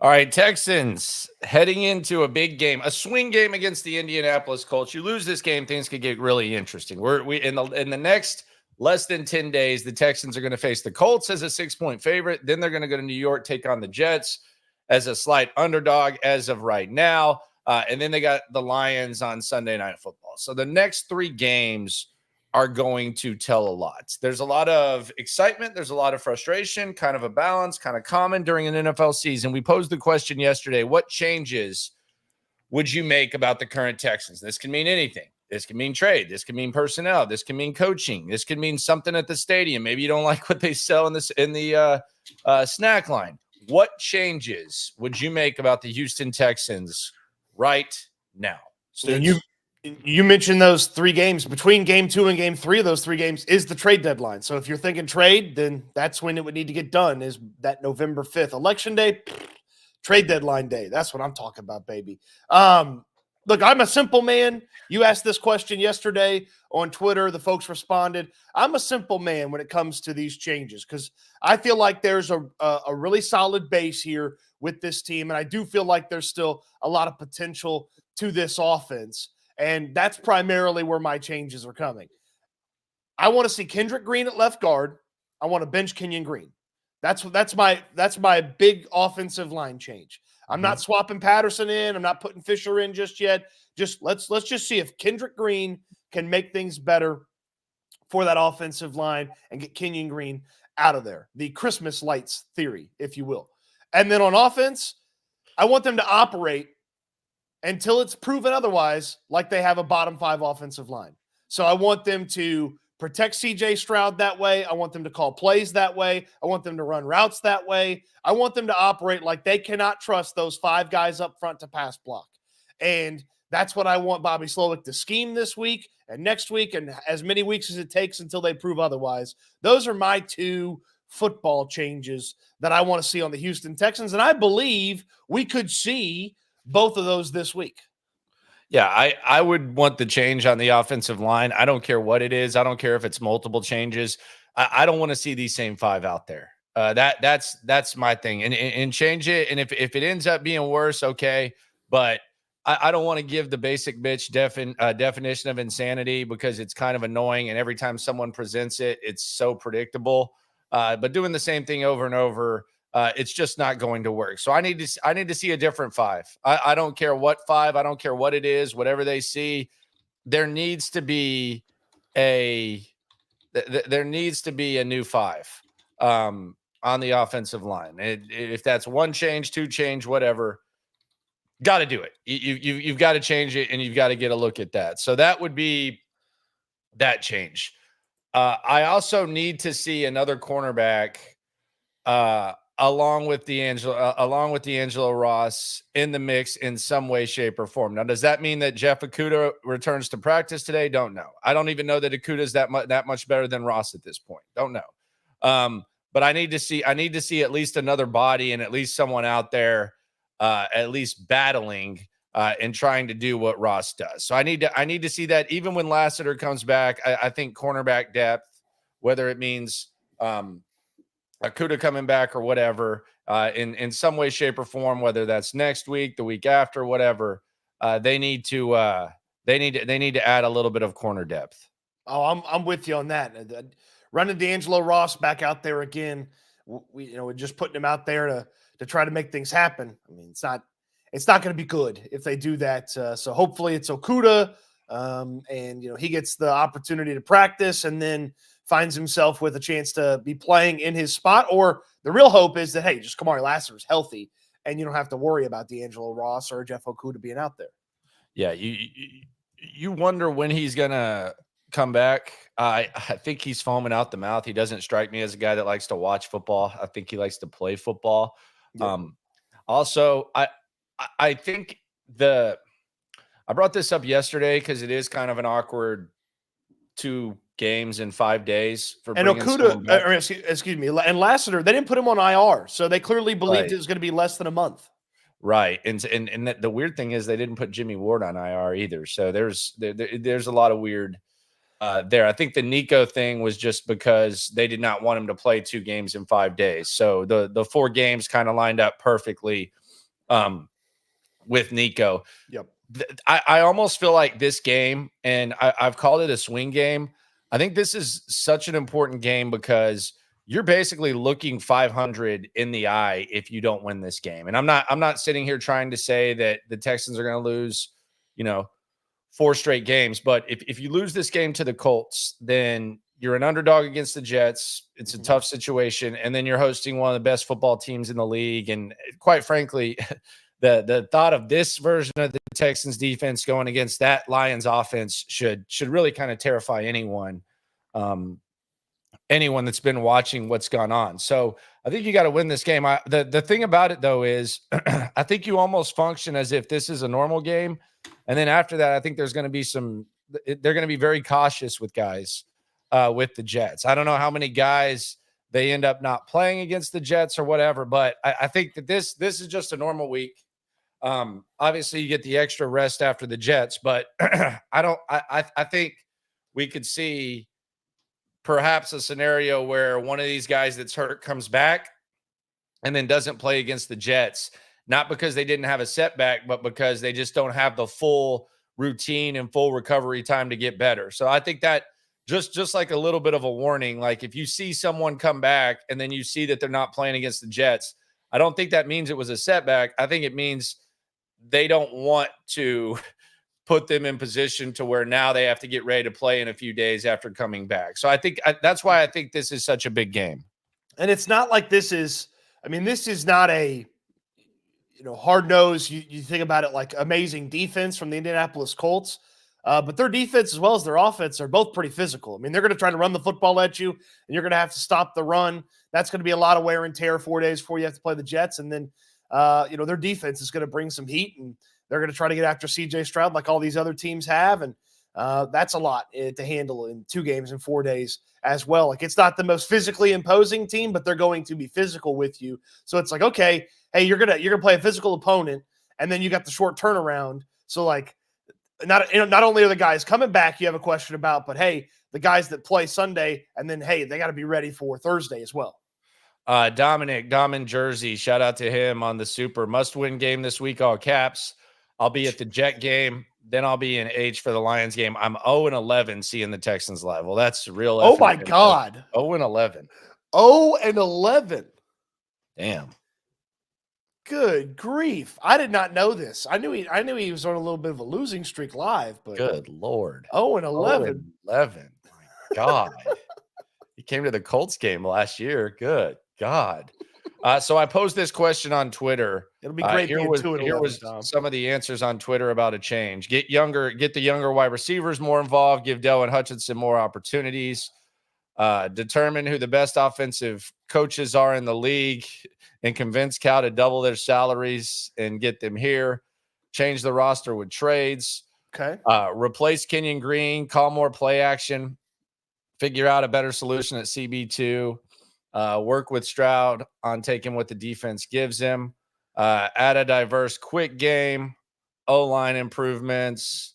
All right, Texans heading into a big game, a swing game against the Indianapolis Colts. You lose this game, things could get really interesting. We in the next less than 10 days, the Texans are going to face the Colts as a 6-point favorite. Then they're going to go to New York, take on the Jets as a slight underdog as of right now. And then they got the Lions on Sunday Night Football. So the next three games are going to tell a lot. There's a lot of excitement. There's a lot of frustration, kind of a balance, kind of common during an NFL season. We posed the question yesterday, what changes would you make about the current Texans? This can mean anything. This can mean trade. This can mean personnel. This can mean coaching. This can mean something at the stadium. Maybe you don't like what they sell in the snack line. What changes would you make about the Houston Texans right now? And you mentioned those three games. Between game 2 and game 3 of those three games is the trade deadline. So if you're thinking trade, then that's when it would need to get done, is that November 5th. Election day, trade deadline day. That's what I'm talking about, baby. Look, I'm a simple man. You asked this question yesterday on Twitter. The folks responded. I'm a simple man when it comes to these changes because I feel like there's a really solid base here with this team, and I do feel like there's still a lot of potential to this offense. And that's primarily where my changes are coming. I want to see Kendrick Green at left guard. I want to bench Kenyon Green. That's my big offensive line change. I'm not swapping Patterson in. I'm not putting Fisher in just yet. Just let's just see if Kendrick Green can make things better for that offensive line and get Kenyon Green out of there. The Christmas lights theory, if you will. And then on offense, I want them to operate until it's proven otherwise, like they have a bottom 5 offensive line. So I want them to protect CJ Stroud that way. I want them to call plays that way. I want them to run routes that way. I want them to operate like they cannot trust those 5 guys up front to pass block. And that's what I want Bobby Slowick to scheme this week and next week and as many weeks as it takes until they prove otherwise. Those are my 2 football changes that I want to see on the Houston Texans. And I believe we could see both of those this week. Yeah, I would want the change on the offensive line. I don't care what it is. I don't care if it's multiple changes. I don't want to see these same 5 out there. That's my thing. And change it. And if it ends up being worse, okay. But I don't want to give the basic bitch definition of insanity because it's kind of annoying. And every time someone presents it, it's so predictable. But doing the same thing over and over, it's just not going to work. So I need to see a different 5. I don't care what 5. I don't care what it is. Whatever they see, there needs to be a new 5 on the offensive line. If that's 1 change, 2 change, whatever, got to do it. You've got to change it, and you've got to get a look at that. So that would be that change. I also need to see another cornerback. Along with D'Angelo Ross in the mix in some way, shape, or form. Now, does that mean that Jeff Okudah returns to practice today? Don't know. I don't even know that Okudah is that much better than Ross at this point. Don't know. But I need to see at least another body and at least someone out there, at least battling and trying to do what Ross does. So I need to see that even when Lassiter comes back. I think cornerback depth, whether it means Okudah coming back or whatever, in some way, shape, or form, whether that's next week, the week after, whatever, they need to add a little bit of corner depth. Oh, I'm with you on that. Running D'Angelo Ross back out there again, we're just putting him out there to try to make things happen. I mean, it's not going to be good if they do that. So hopefully it's Okudah, and he gets the opportunity to practice and then finds himself with a chance to be playing in his spot. Or the real hope is that, hey, just Kamari Lassiter is healthy and you don't have to worry about D'Angelo Ross or Jeff Okudah being out there. Yeah, you wonder when he's going to come back. I think he's foaming out the mouth. He doesn't strike me as a guy that likes to watch football. I think he likes to play football. Yeah. Also, I think I brought this up yesterday because it is kind of an awkward 2 games in 5 days for and Okudah, excuse me, and Lassiter, they didn't put him on IR, so they clearly believed it was going to be less than a month. Right, and the weird thing is they didn't put Jimmy Ward on IR either. So there's a lot of weird there. I think the Nico thing was just because they did not want him to play 2 games in 5 days. So the 4 games kind of lined up perfectly with Nico. Yep. I almost feel like this game, and I've called it a swing game. I think this is such an important game because you're basically looking 500 in the eye if you don't win this game. And I'm not sitting here trying to say that the Texans are going to lose, 4 straight games. But if you lose this game to the Colts, then you're an underdog against the Jets. It's a tough situation. And then you're hosting one of the best football teams in the league. And quite frankly, the thought of this version of the Texans defense going against that Lions offense should really kind of terrify anyone that's been watching what's gone on. So I think you got to win this game. The thing about it, though, is I think you almost function as if this is a normal game. And then after that, I think there's going to be they're going to be very cautious with guys with the Jets. I don't know how many guys they end up not playing against the Jets or whatever, but I think that this is just a normal week. Obviously you get the extra rest after the Jets, but I think we could see perhaps a scenario where one of these guys that's hurt comes back and then doesn't play against the Jets, not because they didn't have a setback, but because they just don't have the full routine and full recovery time to get better. So I think that just like a little bit of a warning, like if you see someone come back and then you see that they're not playing against the Jets, I don't think that means it was a setback. I think it means they don't want to put them in position to where now they have to get ready to play in a few days after coming back. So I think that's why I think this is such a big game. And it's not like this is not a, hard nose. You think about it like amazing defense from the Indianapolis Colts. But their defense as well as their offense are both pretty physical. I mean, they're going to try to run the football at you, and you're going to have to stop the run. That's going to be a lot of wear and tear 4 days before you have to play the Jets. And then, their defense is going to bring some heat, and they're going to try to get after CJ Stroud like all these other teams have. And that's a lot to handle in 2 games in 4 days as well. Like, it's not the most physically imposing team, but they're going to be physical with you. So it's like, okay, hey, you're going to play a physical opponent, and then you got the short turnaround. So like, not only are the guys coming back you have a question about, but hey, the guys that play Sunday, and then hey, they got to be ready for Thursday as well. Dominic, Dom in Jersey, shout out to him on the super must-win game this week, all caps. I'll be at the Jet game, then I'll be in H for the Lions game. I'm 0-11 seeing the Texans live. Well, that's real. Oh my God. 0-11. 0-11. Damn. Good grief. I did not know this. I knew he was on a little bit of a losing streak live, but good Lord. 0-11. 0-11. My God. He came to the Colts game last year. Good God. So I posed this question on Twitter. It'll be great. Here was some of the answers on Twitter about a change. Get the younger wide receivers more involved. Give Dell and Hutchinson more opportunities. Determine who the best offensive coaches are in the league and convince Cal to double their salaries and get them here. Change the roster with trades. Okay. Replace Kenyon Green. Call more play action. Figure out a better solution at CB2. Work with Stroud on taking what the defense gives him. Add a diverse, quick game. O-line improvements.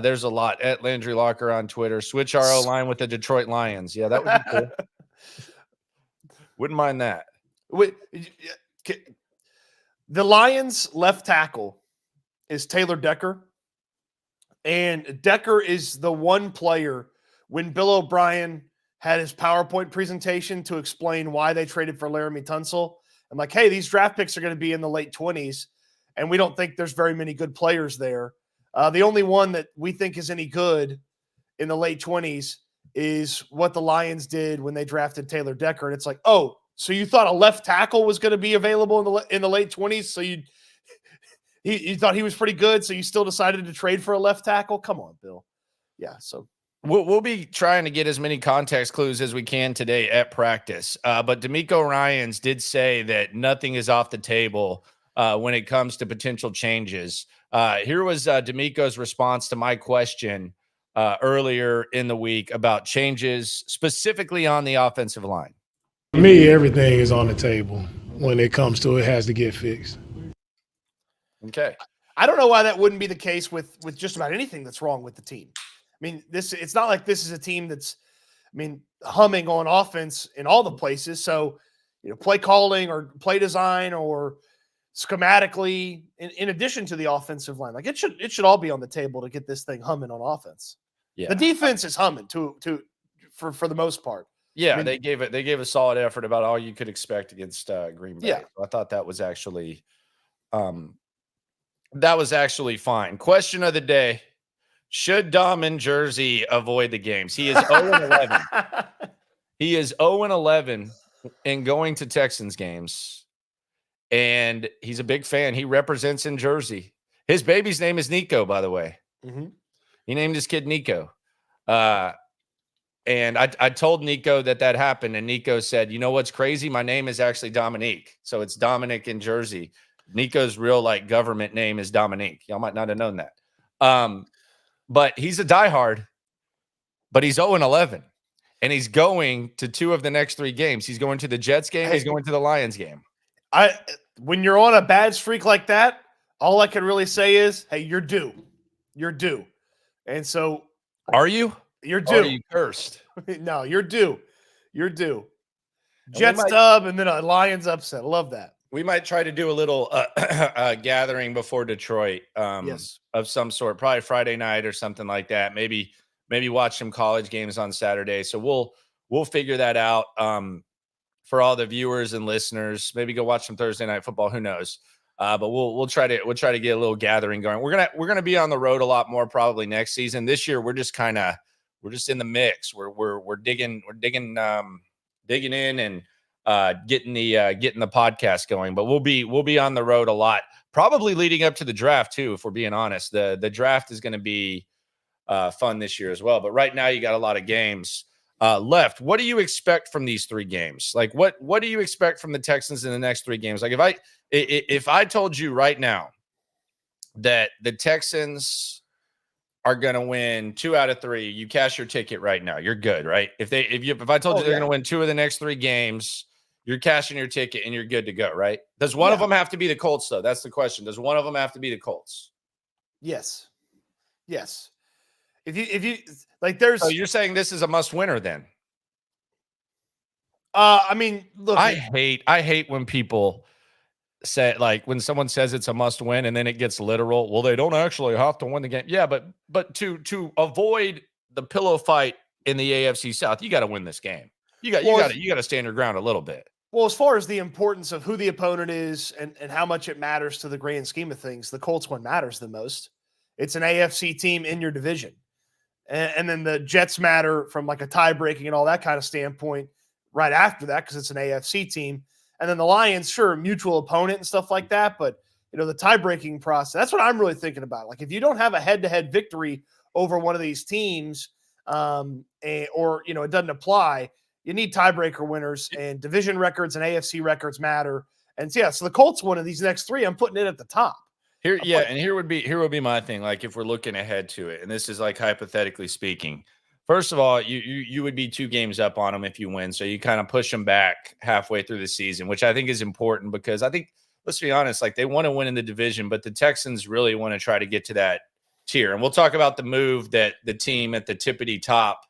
There's a lot. At Landry Locker on Twitter. Switch our O-line with the Detroit Lions. Yeah, that would be cool. Wouldn't mind that. The Lions left tackle is Taylor Decker. And Decker is the one player when Bill O'Brien had his PowerPoint presentation to explain why they traded for Laramie Tunsil. I'm like, hey, these draft picks are going to be in the late 20s, and we don't think there's very many good players there. The only one that we think is any good in the late 20s is what the Lions did when they drafted Taylor Decker. And it's like, oh, so you thought a left tackle was going to be available in the late 20s? So you thought he was pretty good, so you still decided to trade for a left tackle? Come on, Bill. Yeah, so we'll be trying to get as many context clues as we can today at practice. But DeMeco Ryans did say that nothing is off the table when it comes to potential changes. Here was DeMeco's response to my question earlier in the week about changes specifically on the offensive line. For me, everything is on the table when it comes to it has to get fixed. Okay. I don't know why that wouldn't be the case with just about anything that's wrong with the team. I mean, it's not like this is a team that's, humming on offense in all the places. So, play calling or play design or schematically, in addition to the offensive line. Like it should all be on the table to get this thing humming on offense. Yeah. The defense is humming for the most part. Yeah, I mean, they gave a solid effort, about all you could expect against Green Bay. Yeah. So I thought that was actually fine. Question of the day: should Dom in Jersey avoid the games? He is 0-11. He is 0-11 in going to Texans games, and he's a big fan. He represents in Jersey. His baby's name is Nico, by the way. Mm-hmm. He named his kid Nico. And I told Nico that happened, and Nico said, "You know what's crazy? My name is actually Dominique, so it's Dominic in Jersey. Nico's real government name is Dominique. Y'all might not have known that. But he's a diehard. But he's 0-11, and he's going to 2 of the next 3 games. He's going to the Jets game. He's going to the Lions game. When you're on a bad streak like that, all I can really say is, hey, you're due. You're due. And so, are you? You're due. Or are you cursed? No, you're due. You're due. Jets dub and then a Lions upset. I love that. We might try to do a little gathering before Detroit Yes. of some sort, probably Friday night or something like that. Maybe watch some college games on Saturday. So we'll figure that out for all the viewers and listeners. Maybe go watch some Thursday night football. Who knows? But we'll try to get a little gathering going. We're gonna be on the road a lot more probably next season. This year we're just in the mix. We're digging in and getting the podcast going. But we'll be on the road a lot, probably leading up to the draft too. If we're being honest, the draft is going to be fun this year as well. But right now you got a lot of games left. What do you expect from these 3 games? Like what do you expect from the Texans in the next 3 games? Like if I told you right now that the Texans are going to win 2 out of 3, you cash your ticket right now. You're good, right? If I told you they're going to win 2 of the next 3 games, you're cashing your ticket and you're good to go, right? Does one of them have to be the Colts though? That's the question. Does one of them have to be the Colts? Yes. Yes. If you like, there's. So you're saying this is a must winner then? I mean, look. I hate when people say, like, when someone says it's a must win and then it gets literal. Well, they don't actually have to win the game. Yeah, but to avoid the pillow fight in the AFC South, you got to win this game. You got to stand your ground a little bit. Well, as far as the importance of who the opponent is and how much it matters to the grand scheme of things, the Colts one matters the most. It's an AFC team in your division. And then the Jets matter from like a tie-breaking and all that kind of standpoint right after that because it's an AFC team. And then the Lions, sure, mutual opponent and stuff like that. But, the tie-breaking process, that's what I'm really thinking about. Like if you don't have a head-to-head victory over one of these teams or it doesn't apply, you need tiebreaker winners, and division records and AFC records matter. And so the Colts one of these next 3, I'm putting it at the top. Here would be my thing. Like if we're looking ahead to it, and this is like hypothetically speaking. First of all, you would be 2 games up on them if you win, so you kind of push them back halfway through the season, which I think is important because I think, let's be honest, like they want to win in the division, but the Texans really want to try to get to that tier. And we'll talk about the move that the team at the tippity top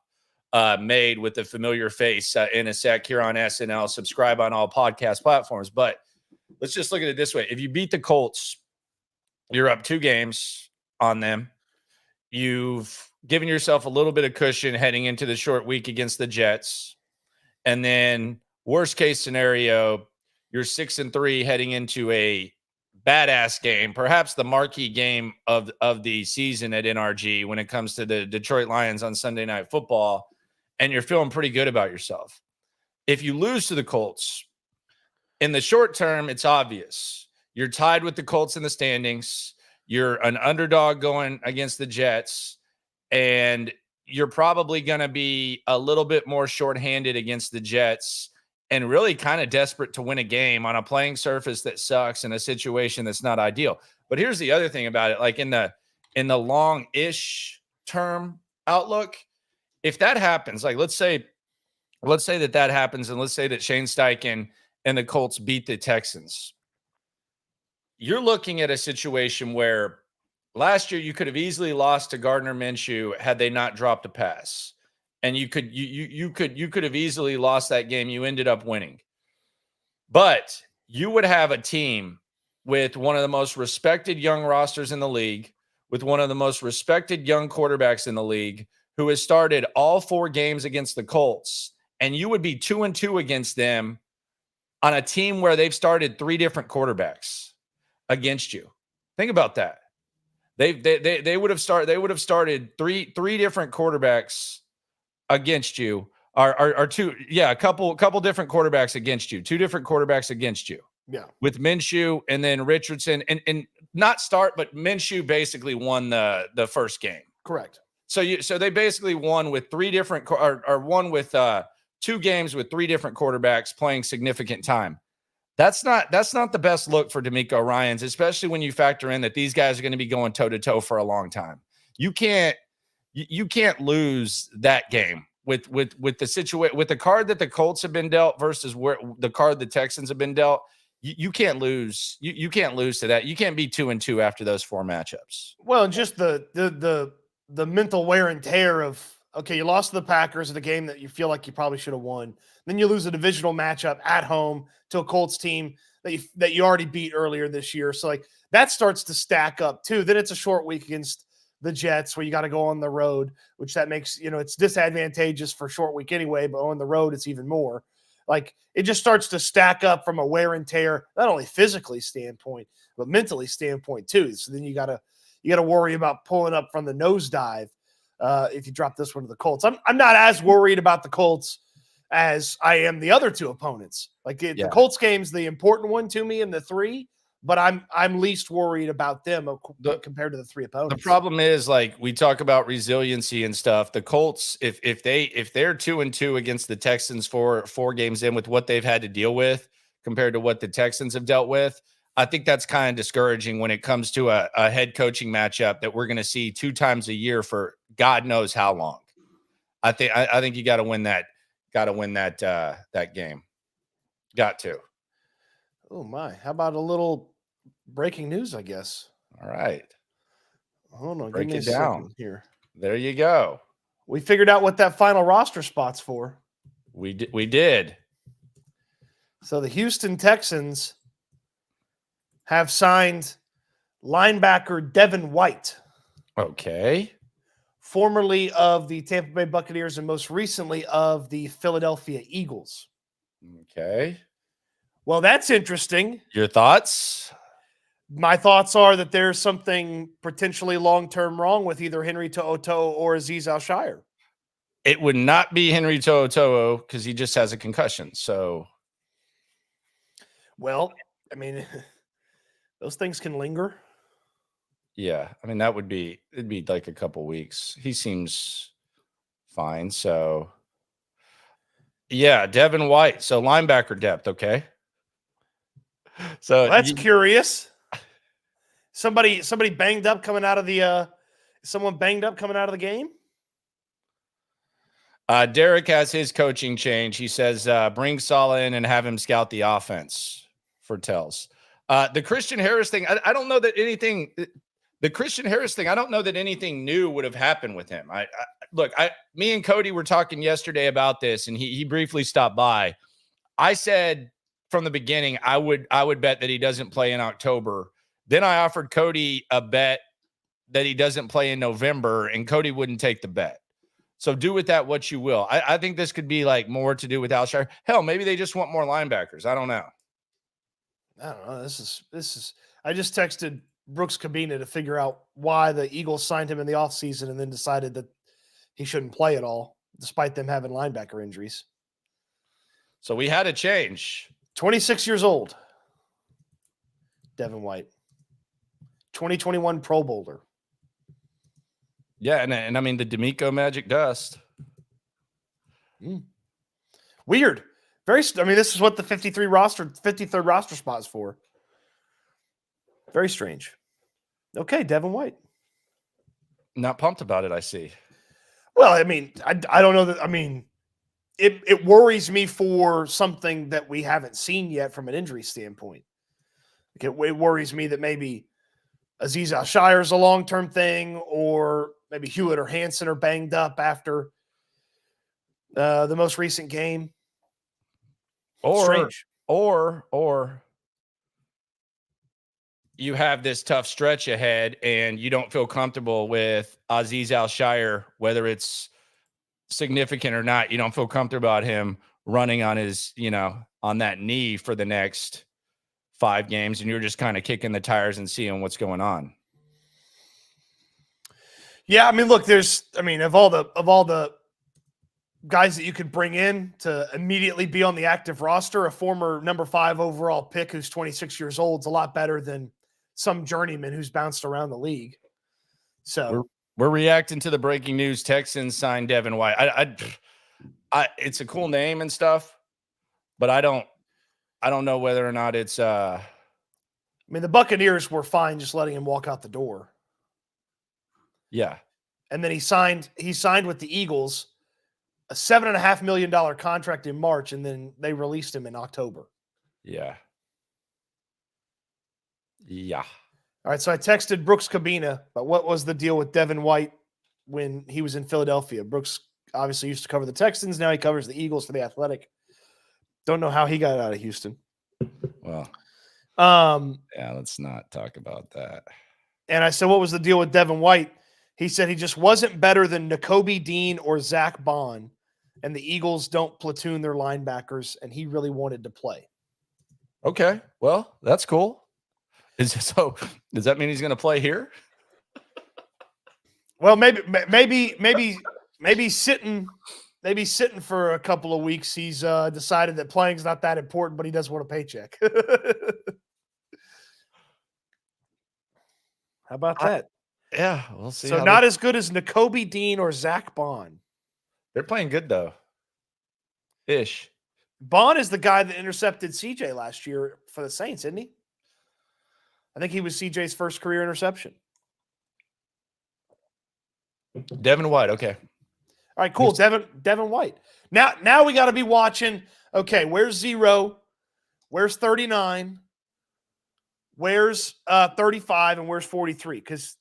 made with the familiar face in a sec here on S&L. Subscribe on all podcast platforms. But let's just look at it this way. If you beat the Colts, you're up 2 games on them. You've given yourself a little bit of cushion heading into the short week against the Jets. And then worst case scenario, you're 6-3 heading into a badass game, perhaps the marquee game of the season at NRG when it comes to the Detroit Lions on Sunday Night Football. And you're feeling pretty good about yourself. If you lose to the Colts, in the short term, it's obvious. You're tied with the Colts in the standings. You're an underdog going against the Jets. And you're probably going to be a little bit more shorthanded against the Jets and really kind of desperate to win a game on a playing surface that sucks in a situation that's not ideal. But here's the other thing about it. Like in the long-ish term outlook, if that happens, like let's say that happens, and let's say that Shane Steichen and the Colts beat the Texans. You're looking at a situation where last year you could have easily lost to Gardner Minshew had they not dropped a pass, and you could have easily lost that game. You ended up winning, but you would have a team with one of the most respected young rosters in the league, with one of the most respected young quarterbacks in the league, who has started all 4 games against the Colts, and you would be 2-2 against them on a team where they've started 3 different quarterbacks against you. Think about that. They would have started three different quarterbacks against you. Are two, a couple different quarterbacks against you. 2 different quarterbacks against you. Yeah. With Minshew and then Richardson, and not start, but Minshew basically won the first game. Correct. So they basically won with 3 different or won with 2 games with 3 different quarterbacks playing significant time. That's not the best look for DeMeco Ryans, especially when you factor in that these guys are going to be going toe to toe for a long time. You can't lose that game with the situation, with the card that the Colts have been dealt versus where the card the Texans have been dealt. You can't lose. You can't lose to that. You can't be 2-2 after those 4 matchups. Well, and just the mental wear and tear of, okay, you lost to the Packers in a game that you feel like you probably should have won. Then you lose a divisional matchup at home to a Colts team that you already beat earlier this year. So like that starts to stack up too. Then it's a short week against the Jets where you got to go on the road, which that makes, it's disadvantageous for short week anyway, but on the road it's even more. Like it just starts to stack up from a wear and tear, not only physically standpoint, but mentally standpoint too. So then you gotta worry about pulling up from the nosedive if you drop this one to the Colts. I'm not as worried about the Colts as I am the other 2 opponents. Like the Colts game's the important one to me in the 3, but I'm least worried about them compared to the 3 opponents. The problem is, like, we talk about resiliency and stuff. The Colts, if they're 2-2 against the Texans for 4 games in with what they've had to deal with compared to what the Texans have dealt with, I think that's kind of discouraging when it comes to a head coaching matchup that we're going to see 2 times a year for God knows how long. I think you got to win that. Got to win that game. Got to. Oh my! How about a little breaking news? I guess. All right. Hold on. Break give me it a down second here. There you go. We figured out what that final roster spot's for. We did. So the Houston Texans have signed linebacker Devin White. Okay. Formerly of the Tampa Bay Buccaneers and most recently of the Philadelphia Eagles. Okay. Well, that's interesting. Your thoughts? My thoughts are that there's something potentially long-term wrong with either Henry To'oTo'o or Azeez Al-Shire. It would not be Henry To'oTo'o because he just has a concussion. So, well, I mean, those things can linger. Yeah, I mean it'd be like a couple weeks. He seems fine. So, yeah, Devin White. So linebacker depth, okay. So well, that's curious. Somebody banged up coming out of the someone banged up coming out of the game. Derek has his coaching change. He says bring Saleh in and have him scout the offense for tells. The Christian Harris thing, I don't know that anything. The Christian Harris thing, I don't know that anything new would have happened with him. Me and Cody were talking yesterday about this, and he briefly stopped by. I said from the beginning I would bet that he doesn't play in October. Then I offered Cody a bet that he doesn't play in November, and Cody wouldn't take the bet. So do with that what you will. I think this could be like more to do with Al-Shire. Hell, maybe they just want more linebackers. I don't know. I don't know. This is. I just texted Brooks Cabina to figure out why the Eagles signed him in the offseason and then decided that he shouldn't play at all, despite them having linebacker injuries. So we had a change. 26 years old, Devin White. 2021 Pro Bowler. Yeah, and I mean the DeMeco Magic Dust. Weird. This is what the 53rd roster spot is for. Very strange. Okay, Devin White. Not pumped about it, I see. Well, I mean, I don't know that. I mean, it worries me for something that we haven't seen yet from an injury standpoint. It worries me that maybe Azeez Al-Shire is a long-term thing, or maybe Hewitt or Hansen are banged up after the most recent game. Or Strange. or you have this tough stretch ahead and you don't feel comfortable with Azeez Al-Shire, whether it's significant or not, you don't feel comfortable about him running on his, on that knee for the next 5 games, and you're just kind of kicking the tires and seeing what's going on. Yeah, I mean, look, of all the guys that you could bring in to immediately be on the active roster, a former number 5 overall pick who's 26 years old is a lot better than some journeyman who's bounced around the league. So we're reacting to the breaking news. Texans signed Devin White. It's a cool name and stuff, but I don't know whether or not it's I mean, the Buccaneers were fine just letting him walk out the door. Yeah. And then he signed with the Eagles a $7.5 million contract in March, and then they released him in October. Yeah. Yeah. All right, so I texted Brooks Cabina about what was the deal with Devin White when he was in Philadelphia. Brooks obviously used to cover the Texans. Now he covers the Eagles for The Athletic. Don't know how he got out of Houston. Well, yeah, let's not talk about that. And I said, what was the deal with Devin White? He said he just wasn't better than Nakobe Dean or Zach Bond, and the Eagles don't platoon their linebackers, and he really wanted to play. Okay, well, that's cool. Does that mean he's going to play here? Well, maybe sitting for a couple of weeks. He's decided that playing's not that important, but he does want a paycheck. How about that? Yeah, we'll see. So not as good as Nakobe Dean or Zach Bond. They're playing good though. Ish. Bond is the guy that intercepted CJ last year for the Saints, isn't he? I think he was CJ's first career interception. Devin White, okay. All right, cool. Devin White. Now we got to be watching. Okay, where's 0? Where's 39? Where's 35? And where's 43? Because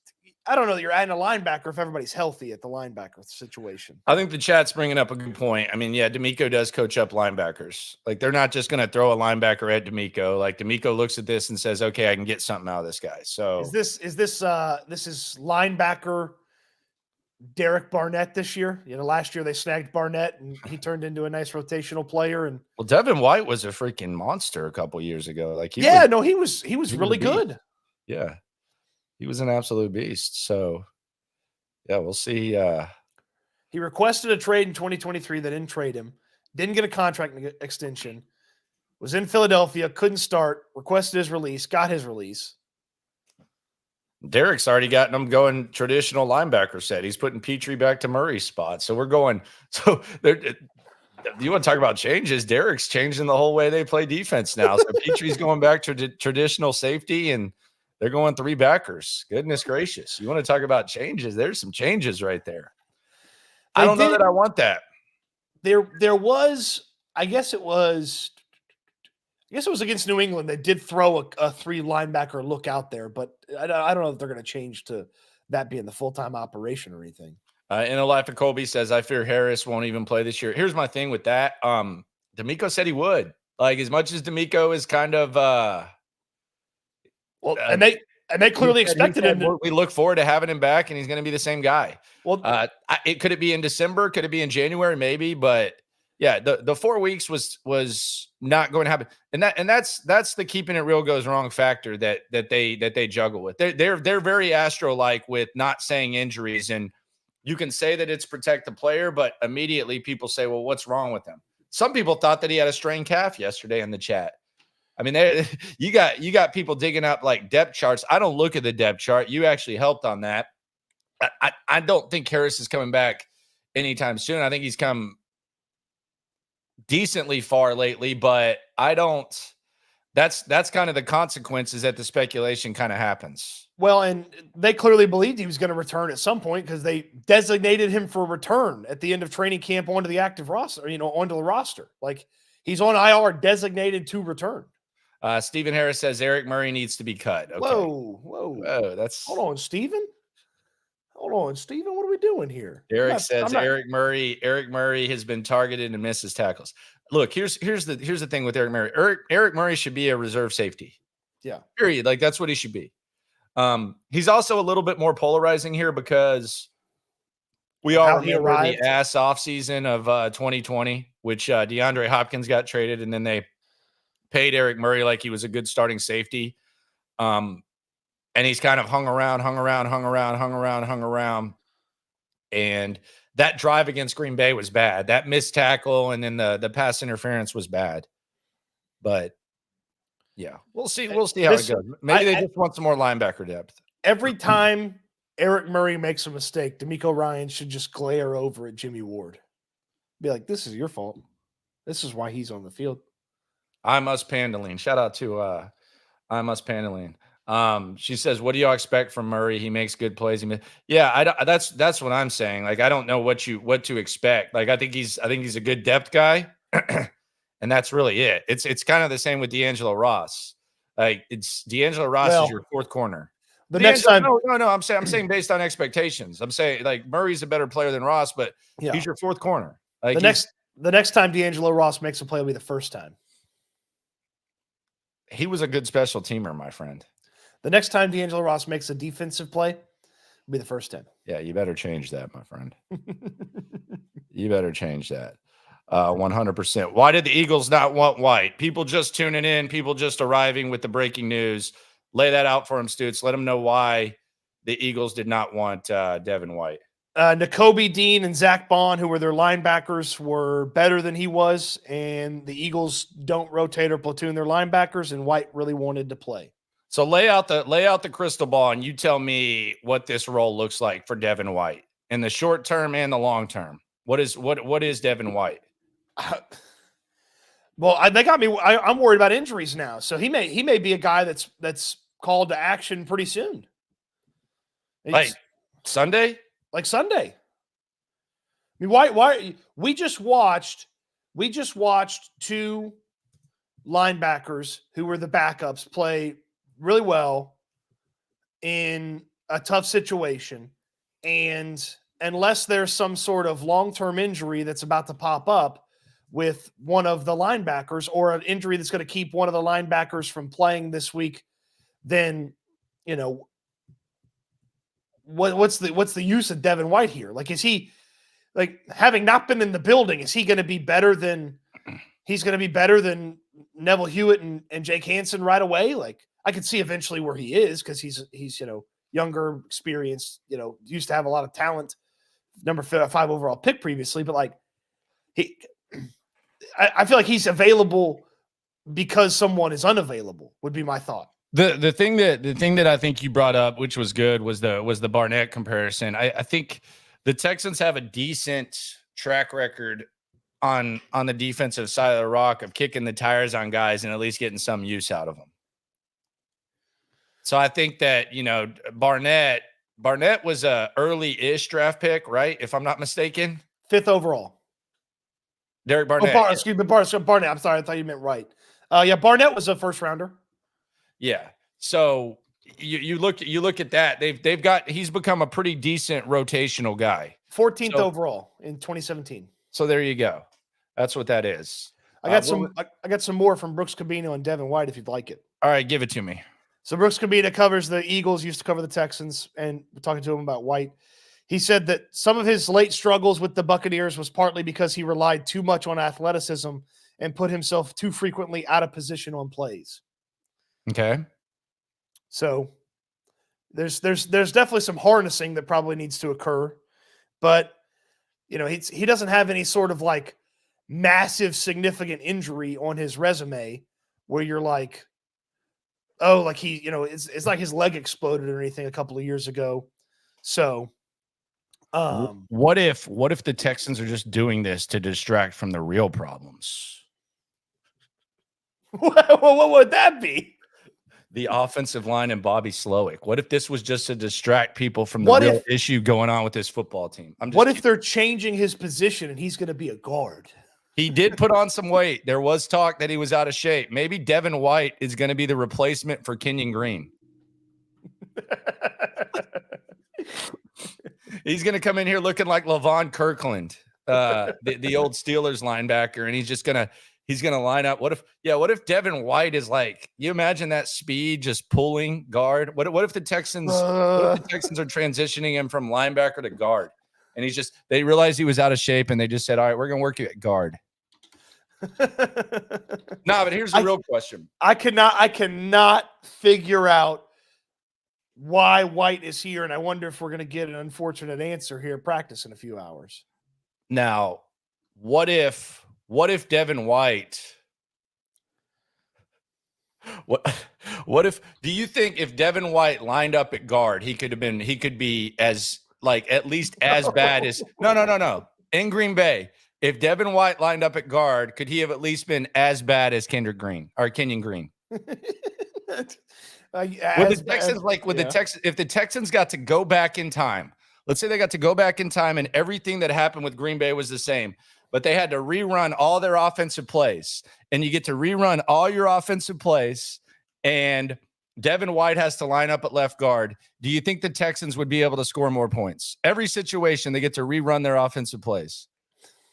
I don't know that you're adding a linebacker if everybody's healthy at the linebacker situation. I think the chat's bringing up a good point. I mean, yeah, DeMeco does coach up linebackers. Like, they're not just going to throw a linebacker at DeMeco. Like, DeMeco looks at this and says, okay, I can get something out of this guy. So is this linebacker Derek Barnett this year? Last year they snagged Barnett and he turned into a nice rotational player. And well, Devin White was a freaking monster a couple years ago. Like, he was really good. Yeah. He was an absolute beast. So, yeah, we'll see. He requested a trade in 2023. They didn't trade him. Didn't get a contract extension. Was in Philadelphia. Couldn't start. Requested his release. Got his release. Derek's already gotten him going traditional linebacker set. He's putting Petrie back to Murray's spot. So we're going. So you want to talk about changes? Derek's changing the whole way they play defense now. So Petrie's going back to traditional safety, and they're going 3 backers. Goodness gracious. You want to talk about changes? There's some changes right there. I don't know that I want that. There was, I guess it was against New England. They did throw a 3 linebacker look out there, but I don't know if they're going to change to that being the full-time operation or anything. In a life of Colby says, I fear Harris won't even play this year. Here's my thing with that. DeMeco said he would. Like, as much as DeMeco is kind of and they clearly expected him to. We look forward to having him back, and he's going to be the same guy. Well, could it be in December? Could it be in January? Maybe, but yeah, the 4 weeks was not going to happen, and that's the keeping it real goes wrong factor that they juggle with. They're very Astro-like with not saying injuries, and you can say that it's protect the player, but immediately people say, well, what's wrong with him? Some people thought that he had a strained calf yesterday in the chat. I mean, you got people digging up like depth charts. I don't look at the depth chart. You actually helped on that. I don't think Harris is coming back anytime soon. I think he's come decently far lately, but I don't. That's kind of the consequences that the speculation kind of happens. Well, and they clearly believed he was going to return at some point because they designated him for return at the end of training camp onto the active roster, onto the roster. Like, he's on IR designated to return. Stephen Harris says Eric Murray needs to be cut. Okay. Whoa. Hold on, Stephen. What are we doing here? Eric says Eric Murray has been targeted and misses tackles. Look, here's the thing with Eric Murray. Eric Murray should be a reserve safety. Yeah. Period. Like that's what he should be. He's also a little bit more polarizing here because we all remember the ass offseason of 2020, which DeAndre Hopkins got traded, and then they paid Eric Murray like he was a good starting safety. And he's kind of hung around. And that drive against Green Bay was bad. That missed tackle and then the pass interference was bad. But yeah, we'll see. We'll see how it goes. Maybe they just want some more linebacker depth. Every time Eric Murray makes a mistake, DeMeco Ryans should just glare over at Jimmy Ward. Be like, this is your fault. This is why he's on the field. I'm us Pandaline. Shout out to I'm us Pandaline. She says, what do y'all expect from Murray? He makes good plays. That's what I'm saying. Like, I don't know what to expect. Like, I think he's a good depth guy. And that's really it. It's kind of the same with D'Angelo Ross. Like, it's D'Angelo Ross is your fourth corner. The next time, no. I'm saying based on expectations. I'm saying like Murray's a better player than Ross, but he's your fourth corner. Like the next time D'Angelo Ross makes a play will be the first time. He was a good special teamer, my friend. The next time D'Angelo Ross makes a defensive play will be the first time. Yeah, you better change that, my friend. You better change that. 100%. Why did the Eagles not want White? People just tuning in, people just arriving with the breaking news. Lay that out for him, Stoots. Let them know why the Eagles did not want Devin White. Nakobe Dean and Zach Bond, who were their linebackers, were better than he was, and the Eagles don't rotate or platoon their linebackers, and White really wanted to play. So lay out the crystal ball, and you tell me what this role looks like for Devin White in the short term and the long term. What is Devin White? Well, they got me. I'm worried about injuries now, so he may be a guy that's called to action pretty soon. Like Sunday. I mean, why we just watched two linebackers who were the backups play really well in a tough situation, and unless there's some sort of long-term injury that's about to pop up with one of the linebackers, or an injury that's going to keep one of the linebackers from playing this week, then what's the use of Devin White here? Like, is he, like, having not been in the building, is he going to be better than Neville Hewitt and Jake Hansen right away? Like, I could see eventually where he is, because he's younger, experienced, used to have a lot of talent, number 5 overall pick previously, but like I feel like he's available because someone is unavailable, would be my thought. The thing that I think you brought up, which was good, was the Barnett comparison. I think the Texans have a decent track record on the defensive side of the rock of kicking the tires on guys and at least getting some use out of them. So I think that, Barnett was a early-ish draft pick, right? If I'm not mistaken. 5th overall. Derek Barnett. Barnett. I'm sorry. I thought you meant right. Yeah, Barnett was a first rounder. Yeah. So you look at that. He's become a pretty decent rotational guy. 14th overall in 2017. So there you go. That's what that is. I got some more from Brooks Cabino and Devin White if you'd like it. All right, give it to me. So Brooks Cabino covers the Eagles, used to cover the Texans, and we're talking to him about White. He said that some of his late struggles with the Buccaneers was partly because he relied too much on athleticism and put himself too frequently out of position on plays. Okay. So there's definitely some harnessing that probably needs to occur, but he doesn't have any sort of like massive significant injury on his resume where you're like, oh, like he, it's like his leg exploded or anything a couple of years ago. So what if the Texans are just doing this to distract from the real problems? What would that be? The offensive line and Bobby Slowick. What if this was just to distract people from the real issue going on with this football team? What if they're changing his position and he's going to be a guard? He did put on some weight. There was talk that he was out of shape. Maybe Devin White is going to be the replacement for Kenyon Green. He's going to come in here looking like Levon Kirkland, the old Steelers linebacker, and he's He's going to line up. What if Devin White is like, you imagine that speed just pulling guard? What if the Texans are transitioning him from linebacker to guard? And they realized he was out of shape and they just said, all right, we're going to work you at guard. No, but here's the real question. I cannot figure out why White is here. And I wonder if we're going to get an unfortunate answer here at practice in a few hours. Now, what if Devin White, do you think if Devin White lined up at guard, he could be as like at least as bad as no. In Green Bay, if Devin White lined up at guard, could he have at least been as bad as Kenyon Green? If the Texans got to go back in time, let's say they got to go back in time and everything that happened with Green Bay was the same, but they had to rerun all their offensive plays, and you get to rerun all your offensive plays, and Devin White has to line up at left guard. Do you think the Texans would be able to score more points? Every situation, they get to rerun their offensive plays,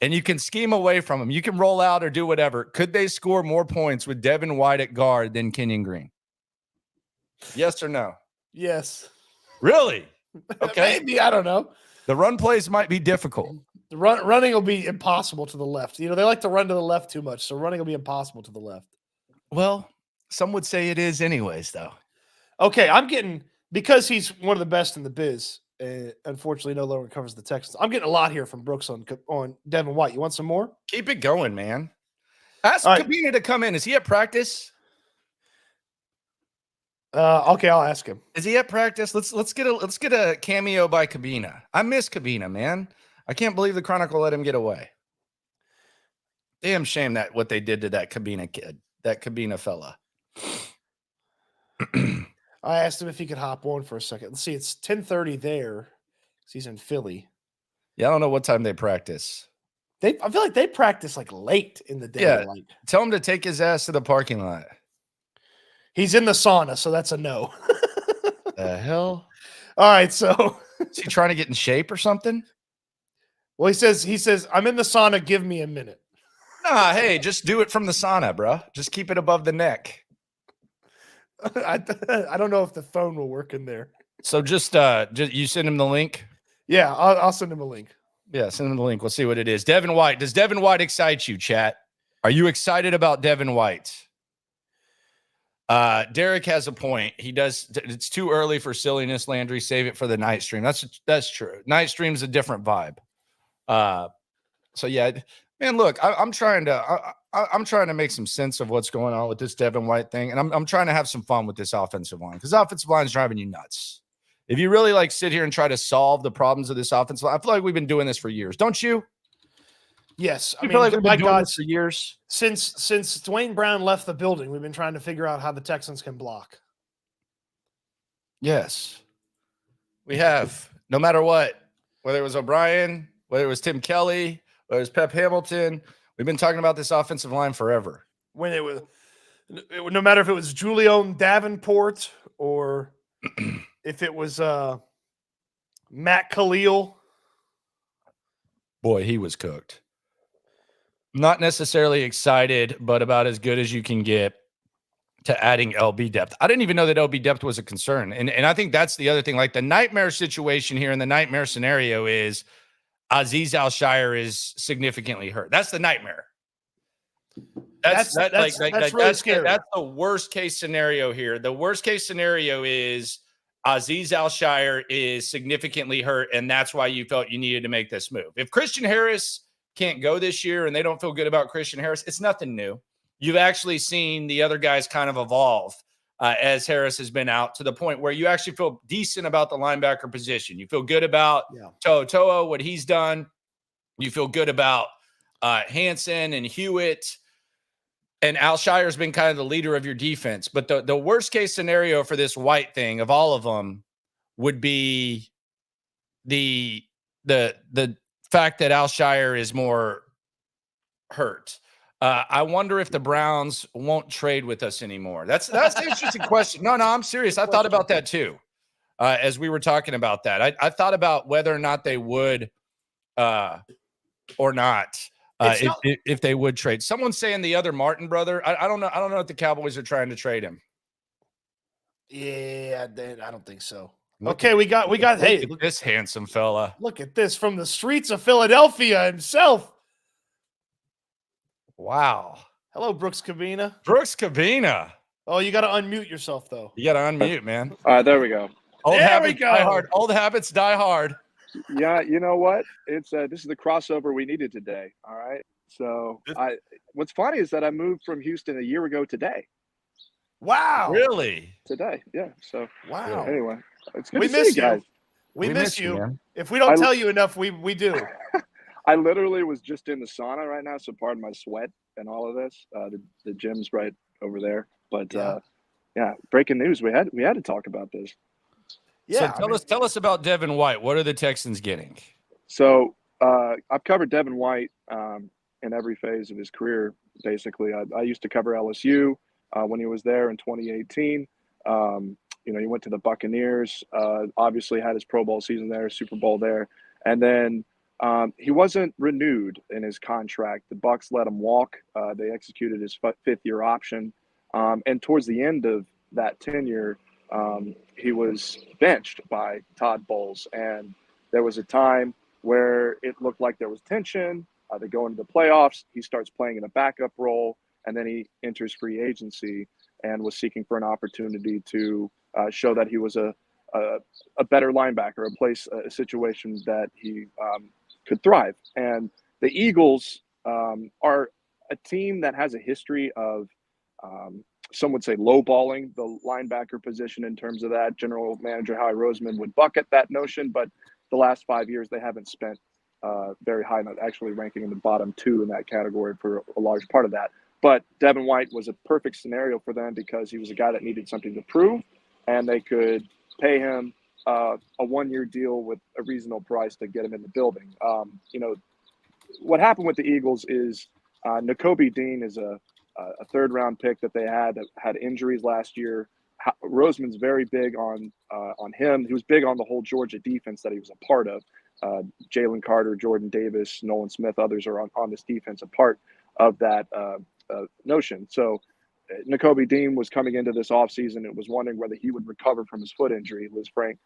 and you can scheme away from them. You can roll out or do whatever. Could they score more points with Devin White at guard than Kenyon Green? Yes or no? Yes. Really? Okay. Maybe. I don't know. The run plays might be difficult. The running will be impossible to the left. They like to run to the left too much, so running will be impossible to the left. Well, some would say it is anyways, though. Okay, because he's one of the best in the biz. Unfortunately, no longer covers the Texans. I'm getting a lot here from Brooks on Devin White. You want some more? Keep it going, man. Ask Cabina to come in. Is he at practice? Okay, I'll ask him. Is he at practice? Let's get a cameo by Cabina. I miss Cabina, man. I can't believe the Chronicle let him get away. Damn shame that what they did to that Cabina kid, that Cabina fella. I asked him if he could hop on for a second. Let's see, it's 10:30 there. He's in Philly. Yeah, I don't know what time they practice. I feel like they practice like late in the day. Yeah, tell him to take his ass to the parking lot. He's in the sauna, so that's a no. The hell? All right, so is he trying to get in shape or something? Well, he says, I'm in the sauna, give me a minute. Nah, hey, just do it from the sauna, bro. Just keep it above the neck. I don't know if the phone will work in there. So just you send him the link? Yeah, I'll send him a link. Yeah, send him the link. We'll see what it is. Devin White. Does Devin White excite you, chat? Are you excited about Devin White? Derek has a point. He does. It's too early for silliness, Landry. Save it for the night stream. That's true. Night stream's a different vibe. So yeah, man, look, I'm trying to make some sense of what's going on with this Devin White thing. And I'm trying to have some fun with this offensive line, because offensive line is driving you nuts. If you really like sit here and try to solve the problems of this offensive line, I feel like we've been doing this for years. Don't you? Yes. I feel like we've been doing this for years. Since Dwayne Brown left the building, we've been trying to figure out how the Texans can block. Yes, we have. No matter what, whether it was O'Brien, whether it was Tim Kelly, whether it was Pep Hamilton, we've been talking about this offensive line forever. When it was, no matter if it was Julian Davenport or if it was Matt Khalil. Boy, he was cooked. Not necessarily excited, but about as good as you can get to adding LB depth. I didn't even know that LB depth was a concern. And I think that's the other thing. Like, the nightmare situation here, and the nightmare scenario is Azeez Al-Shaair is significantly hurt. That's the nightmare. That's really scary. That's the worst case scenario here. The worst case scenario is Azeez Al-Shaair is significantly hurt, and that's why you felt you needed to make this move. If Christian Harris can't go this year and they don't feel good about Christian Harris, it's nothing new. You've actually seen the other guys kind of evolve as Harris has been out, to the point where you actually feel decent about the linebacker position. You feel good about Toa, what he's done. You feel good about Hansen and Hewitt. And Al-Shaair has been kind of the leader of your defense. But the worst case scenario for this White thing of all of them would be the fact that Al-Shaair is more hurt. I wonder if the Browns won't trade with us anymore. That's an interesting question. No, I'm serious. I thought about that too. As we were talking about that, I thought about whether or not they would or not. if they would trade. Someone's saying the other Martin brother. I don't know. I don't know if the Cowboys are trying to trade him. Yeah, I don't think so. Okay, we got. Look Hey, at this handsome fella. Look at this from the streets of Philadelphia himself. Wow. Hello, Brooks Cabina. Brooks Cabina. Oh, you got to unmute yourself though. You got to unmute, man. All right, there we go. Old habits die hard. Old habits die hard. Yeah, you know what? It's this is the crossover we needed today. All right. So what's funny is that I moved from Houston a year ago today. Wow. Really? Today, yeah. So wow. Anyway, it's good we to miss see you guys. We miss you. Man. If we don't tell you enough, we do. I literally was just in the sauna right now, so pardon my sweat and all of this. The gym's right over there, but yeah, breaking news. We had to talk about this. Yeah. So tell us about Devin White. What are the Texans getting? So I've covered Devin White in every phase of his career. Basically, I used to cover LSU when he was there in 2018. He went to the Buccaneers. Obviously, had his Pro Bowl season there, Super Bowl there, and then he wasn't renewed in his contract. The Bucs let him walk. They executed his fifth-year option, and towards the end of that tenure, he was benched by Todd Bowles. And there was a time where it looked like there was tension. They go into the playoffs. He starts playing in a backup role, and then he enters free agency and was seeking for an opportunity to show that he was a better linebacker, a situation that he could thrive. And the Eagles are a team that has a history of some would say lowballing the linebacker position in terms of that. General Manager Howie Roseman would bucket that notion, but the last 5 years they haven't spent very high, not actually ranking in the bottom 2 in that category for a large part of that. But Devin White was a perfect scenario for them because he was a guy that needed something to prove, and they could pay him a 1-year deal with a reasonable price to get him in the building. What happened with the Eagles is Nakobe Dean is a third-round pick that they had injuries last year. Roseman's very big on him. He was big on the whole Georgia defense that he was a part of. Jalen Carter, Jordan Davis, Nolan Smith, others are on this defense, a part of that notion. So Nakobe Dean was coming into this offseason and was wondering whether he would recover from his foot injury, Liz Frank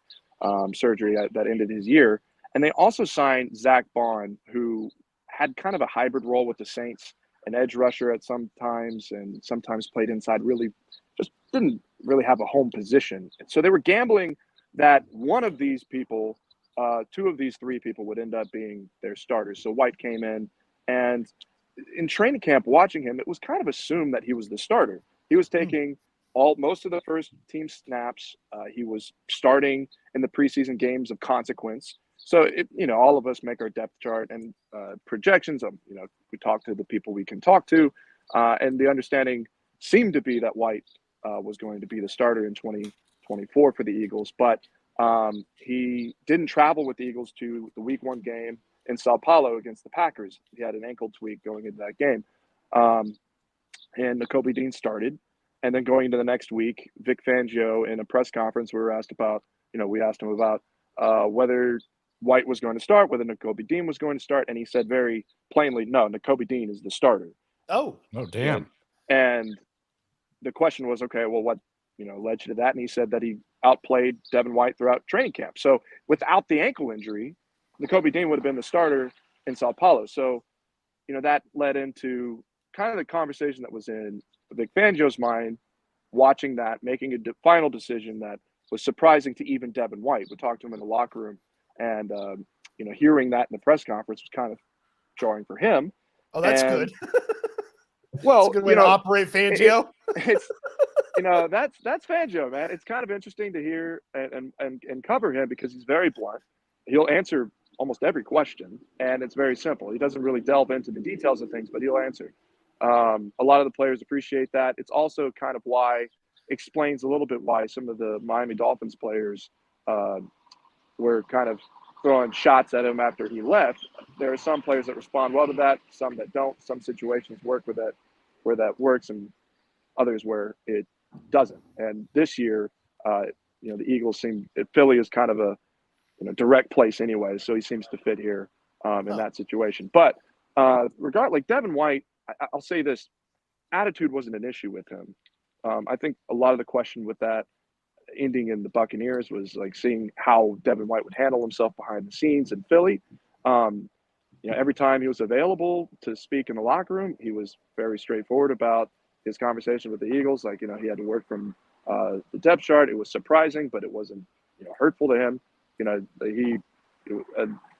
surgery that ended his year. And they also signed Zach Bond, who had kind of a hybrid role with the Saints, an edge rusher at some times and sometimes played inside, really just didn't really have a home position. So they were gambling that one of these people, 2 of these 3 people would end up being their starters. So White came in, and in training camp watching him, it was kind of assumed that he was the starter. He was taking most of the first team snaps. He was starting in the preseason games of consequence. So, all of us make our depth chart and projections of, we talk to the people we can talk to. And the understanding seemed to be that White was going to be the starter in 2024 for the Eagles. But he didn't travel with the Eagles to the week 1 game in Sao Paulo against the Packers. He had an ankle tweak going into that game. And Nakobe Dean started. And then going into the next week, Vic Fangio in a press conference, we asked him about whether White was going to start, whether Nakobe Dean was going to start. And he said very plainly, no, Nakobe Dean is the starter. Oh, damn. And the question was, okay, well, what, led you to that? And he said that he outplayed Devin White throughout training camp. So without the ankle injury, Nakobe Dean would have been the starter in Sao Paulo. So, that led into kind of the conversation that was in Vic Fangio's mind, watching that, making a final decision that was surprising to even Devin White. We talked to him in the locker room, and, hearing that in the press conference was kind of jarring for him. Oh, that's good. Well, it's a good way to operate Fangio. It's that's Fangio, man. It's kind of interesting to hear and cover him because he's very blunt. He'll answer almost every question, and it's very simple. He doesn't really delve into the details of things, but he'll answer. A lot of the players appreciate that. It's also kind of explains a little bit why some of the Miami Dolphins players were kind of throwing shots at him after he left. There are some players that respond well to that, some that don't. Some situations work with that where that works, and others where it doesn't. And this year, the Eagles Philly is kind of a direct place anyway, so he seems to fit here in that situation. But Like Devin White, I'll say this: attitude wasn't an issue with him. I think a lot of the question with that ending in the Buccaneers was like seeing how Devin White would handle himself behind the scenes in Philly. Every time he was available to speak in the locker room, he was very straightforward about his conversation with the Eagles. Like, he had to work from the depth chart. It was surprising, but it wasn't, hurtful to him.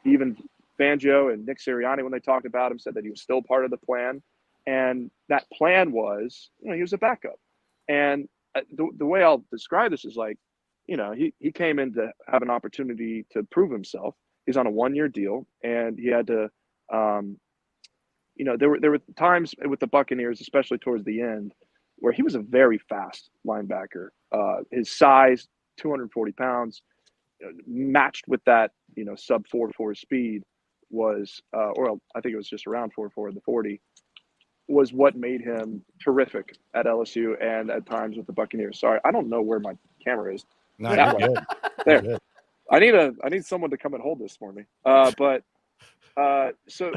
Even Fangio and Nick Sirianni, when they talked about him, said that he was still part of the plan. And that plan was, he was a backup. And the way I'll describe this is like, he came in to have an opportunity to prove himself. He's on a 1-year deal, and he had to, there were times with the Buccaneers, especially towards the end, where he was a very fast linebacker. His size, 240 pounds, matched with that, sub 4.4 speed was, or I think it was just around 4.4 in the 40, was what made him terrific at LSU and at times with the Buccaneers. Sorry, I don't know where my camera is. No, That you're way. good. There. You're good. I need someone to come and hold this for me. So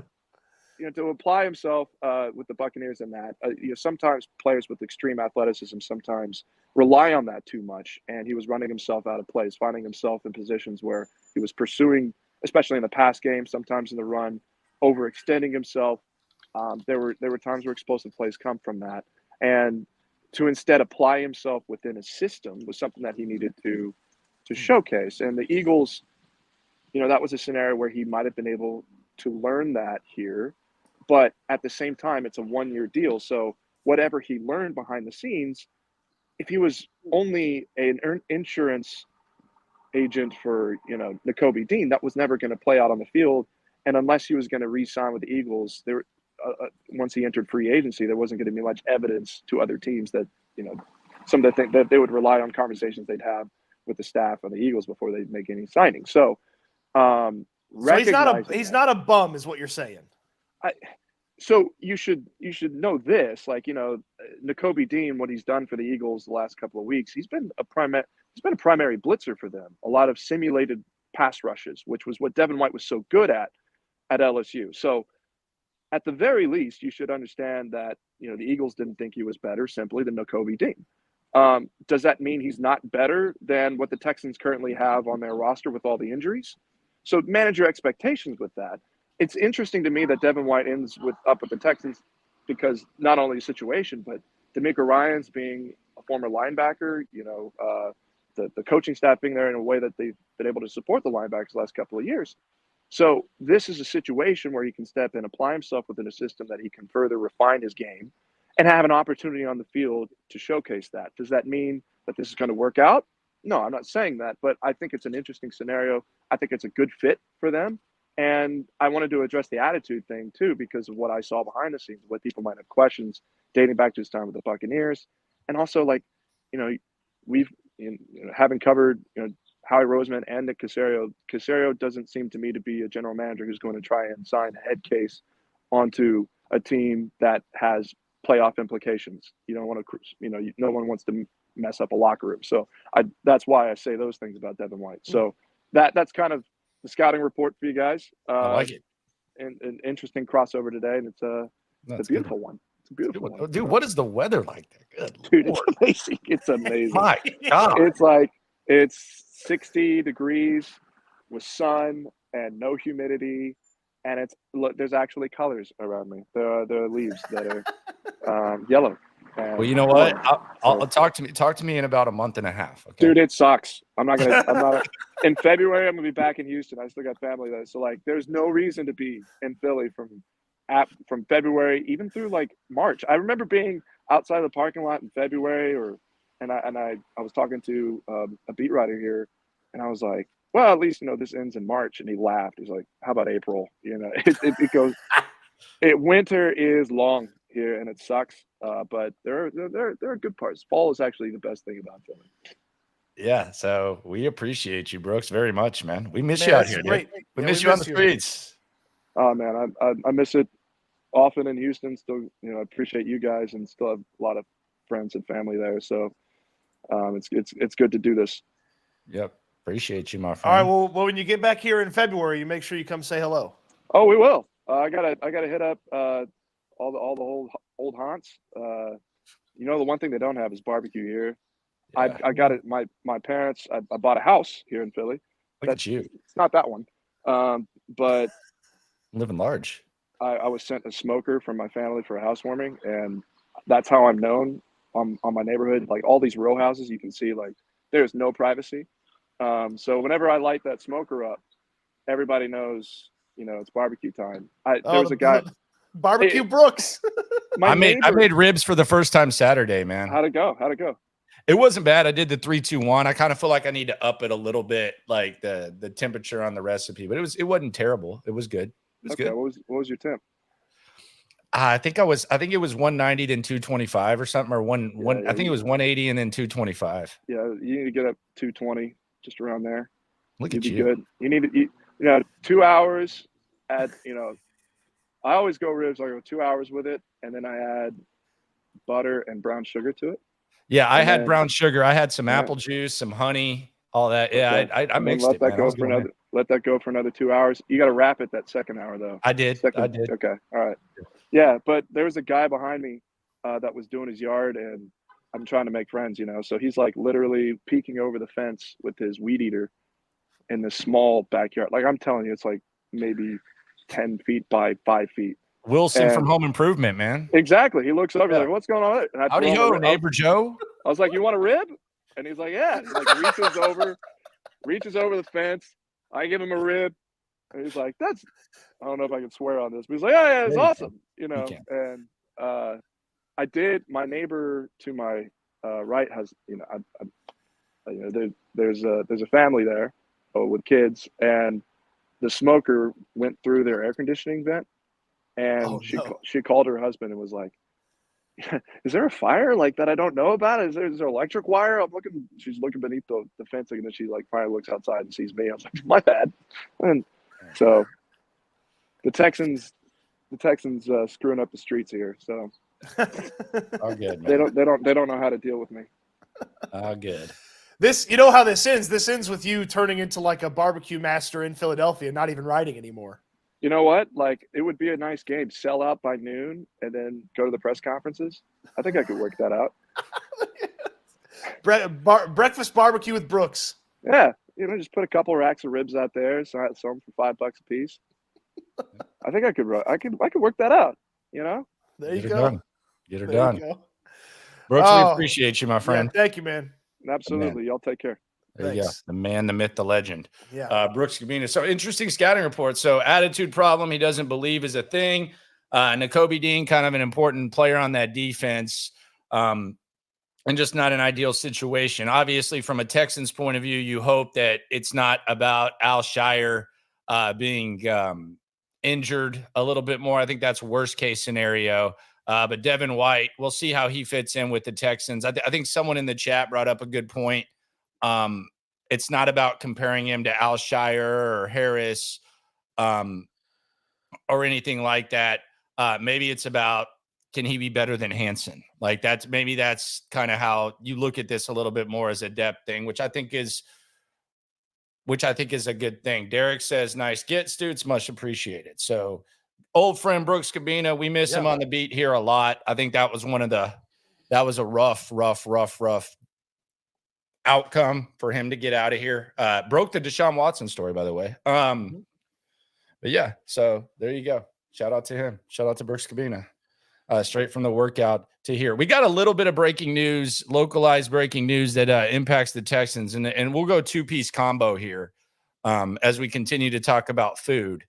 to apply himself with the Buccaneers in that, sometimes players with extreme athleticism sometimes rely on that too much, and he was running himself out of place, finding himself in positions where he was pursuing, especially in the pass game, sometimes in the run, overextending himself. There were times where explosive plays come from that, and to instead apply himself within a system was something that he needed to showcase. And the Eagles, that was a scenario where he might have been able to learn that here, but at the same time, it's a 1-year deal. So whatever he learned behind the scenes, if he was only an insurance agent for, Nakobe Dean, that was never going to play out on the field. And unless he was going to re-sign with the Eagles, once he entered free agency, there wasn't going to be much evidence to other teams that, some of the things that they would rely on conversations they'd have with the staff of the Eagles before they make any signings. So, he's not a bum, is what you're saying. So you should know this, like, Nakobe Dean, what he's done for the Eagles the last couple of weeks, he's been a primary blitzer for them. A lot of simulated pass rushes, which was what Devin White was so good at LSU. So at the very least, you should understand that, the Eagles didn't think he was better simply than Nakobe Dean. Does that mean he's not better than what the Texans currently have on their roster with all the injuries? So manage your expectations with that. It's interesting to me that Devin White ends up with the Texans because not only the situation, but DeMeco Ryans being a former linebacker, the coaching staff being there in a way that they've been able to support the linebackers the last couple of years. So this is a situation where he can step in, apply himself within a system that he can further refine his game and have an opportunity on the field to showcase that. Does that mean that this is going to work out? No, I'm not saying that, but I think it's an interesting scenario. I think it's a good fit for them. And I wanted to address the attitude thing too, because of what I saw behind the scenes, what people might have questions dating back to his time with the Buccaneers. And also, like, we've, having covered, Howie Roseman and Nick Caserio doesn't seem to me to be a general manager who's going to try and sign a head case onto a team that has playoff implications. You don't want to, no one wants to mess up a locker room. So that's why I say those things about Devin White. So that's kind of the scouting report for you guys. I like it. And an interesting crossover today, and it's a beautiful one. It's a beautiful one. Dude, what is the weather like there? Good Dude, Lord. it's amazing. It's amazing. My God. It's 60 degrees with sun and no humidity, and there's actually colors around me. There are leaves that are yellow. Well, you know what? I'll talk to me in about a month and a half. Okay? Dude, it sucks. I'm not in February. I'm gonna be back in Houston. I still got family there, so like, there's no reason to be in Philly from February even through like March. I remember being outside of the parking lot in February, and I was talking to a beat writer here, and I was like, well, at least this ends in March, and he laughed. He's like, how about April? It goes. Winter is long here, and it sucks. But there are good parts. Fall is actually the best thing about Philly. Yeah, so we appreciate you, Brooks, very much, man. We miss you out here, dude. We miss you on the streets. Oh man, I miss it often in Houston. Still, I appreciate you guys, and still have a lot of friends and family there. So it's good to do this. Yep, appreciate you, my friend. All right, well, when you get back here in February, you make sure you come say hello. Oh, we will. I gotta hit up all the old haunts. The one thing they don't have is barbecue here. Yeah. I got it. My parents. I bought a house here in Philly. Look at you, It's not that one, but living large. I was sent a smoker from my family for a housewarming, and that's how I'm known on my neighborhood. Like all these row houses, you can see like there's no privacy. So whenever I light that smoker up, everybody knows, it's barbecue time. There was a guy, Barbecue Brooks. I made ribs for the first time Saturday, man. How'd it go? It wasn't bad. I did the 3-2-1. I kind of feel like I need to up it a little bit, like the temperature on the recipe, but it wasn't terrible. It was good. It was good. What was your temp? I think it was 190 then 225 or something, or I think it was 180 and then 225. Yeah, you need to get up 220, just around there. Look You'd at be you. good. You need to 2 hours at I always go ribs. I go 2 hours with it, and then I add butter and brown sugar to it. Yeah, I had brown sugar. I had some apple juice, some honey, all that. Yeah, okay. I mixed it. Let that go for another 2 hours. You got to wrap it that second hour though. I did. Okay. All right. Yeah, but there was a guy behind me that was doing his yard, and I'm trying to make friends, So he's like literally peeking over the fence with his weed eater in this small backyard. Like I'm telling you, it's like maybe 10 feet by 5 feet. Wilson from Home Improvement, man. Exactly. He looks over like, what's going on? And howdy ho, neighbor Joe. I was like, you want a rib? And he's like, yeah. He like reaches over the fence. I give him a rib. And he's like, I don't know if I can swear on this, but he's like, yeah, it's awesome. And I did. My neighbor to my right has, there's a family there with kids, and the smoker went through their air conditioning vent, and she called her husband and was like, is there a fire like that I don't know about? Is there electric wire? She's looking beneath the fencing, and then she like finally looks outside and sees me. I was like, my bad. And so the Texans screwing up the streets here. So oh, good, man. They don't know how to deal with me. Oh, good. You know how this ends? This ends with you turning into like a barbecue master in Philadelphia, not even riding anymore. You know what? Like, it would be a nice game. Sell out by noon and then go to the press conferences. I think I could work that out. Breakfast barbecue with Brooks. Yeah. Just put a couple racks of ribs out there, sell them for $5 a piece. I think I could work that out, There you Get go. Done. Get her done. You go. Brooks, we appreciate you, my friend. Yeah, thank you, man. Absolutely. Y'all take care. There you go. The man, the myth, the legend. Yeah. Brooks Cabina. So interesting scouting report. So attitude problem he doesn't believe is a thing. Nakobe Dean, kind of an important player on that defense. And just not an ideal situation. Obviously, from a Texans point of view, you hope that it's not about Al Shire being injured a little bit more. I think that's worst case scenario. But Devin White, we'll see how he fits in with the Texans. I think someone in the chat brought up a good point. It's not about comparing him to Al Shire or Harris or anything like that. Maybe it's about, can he be better than Hansen? Like that's kind of how you look at this a little bit more as a depth thing, which I think is a good thing. Derek says, nice get, Stoots, much appreciated. So old friend Brooks Cabina, we miss him on the beat here a lot. I think that was a rough outcome for him to get out of here. Broke the Deshaun Watson story, by the way. But yeah, so there you go. Shout out to him. Shout out to Brooks Cabina. Straight from the workout to here. We got a little bit of breaking news, localized breaking news that impacts the Texans. And we'll go two-piece combo here as we continue to talk about food.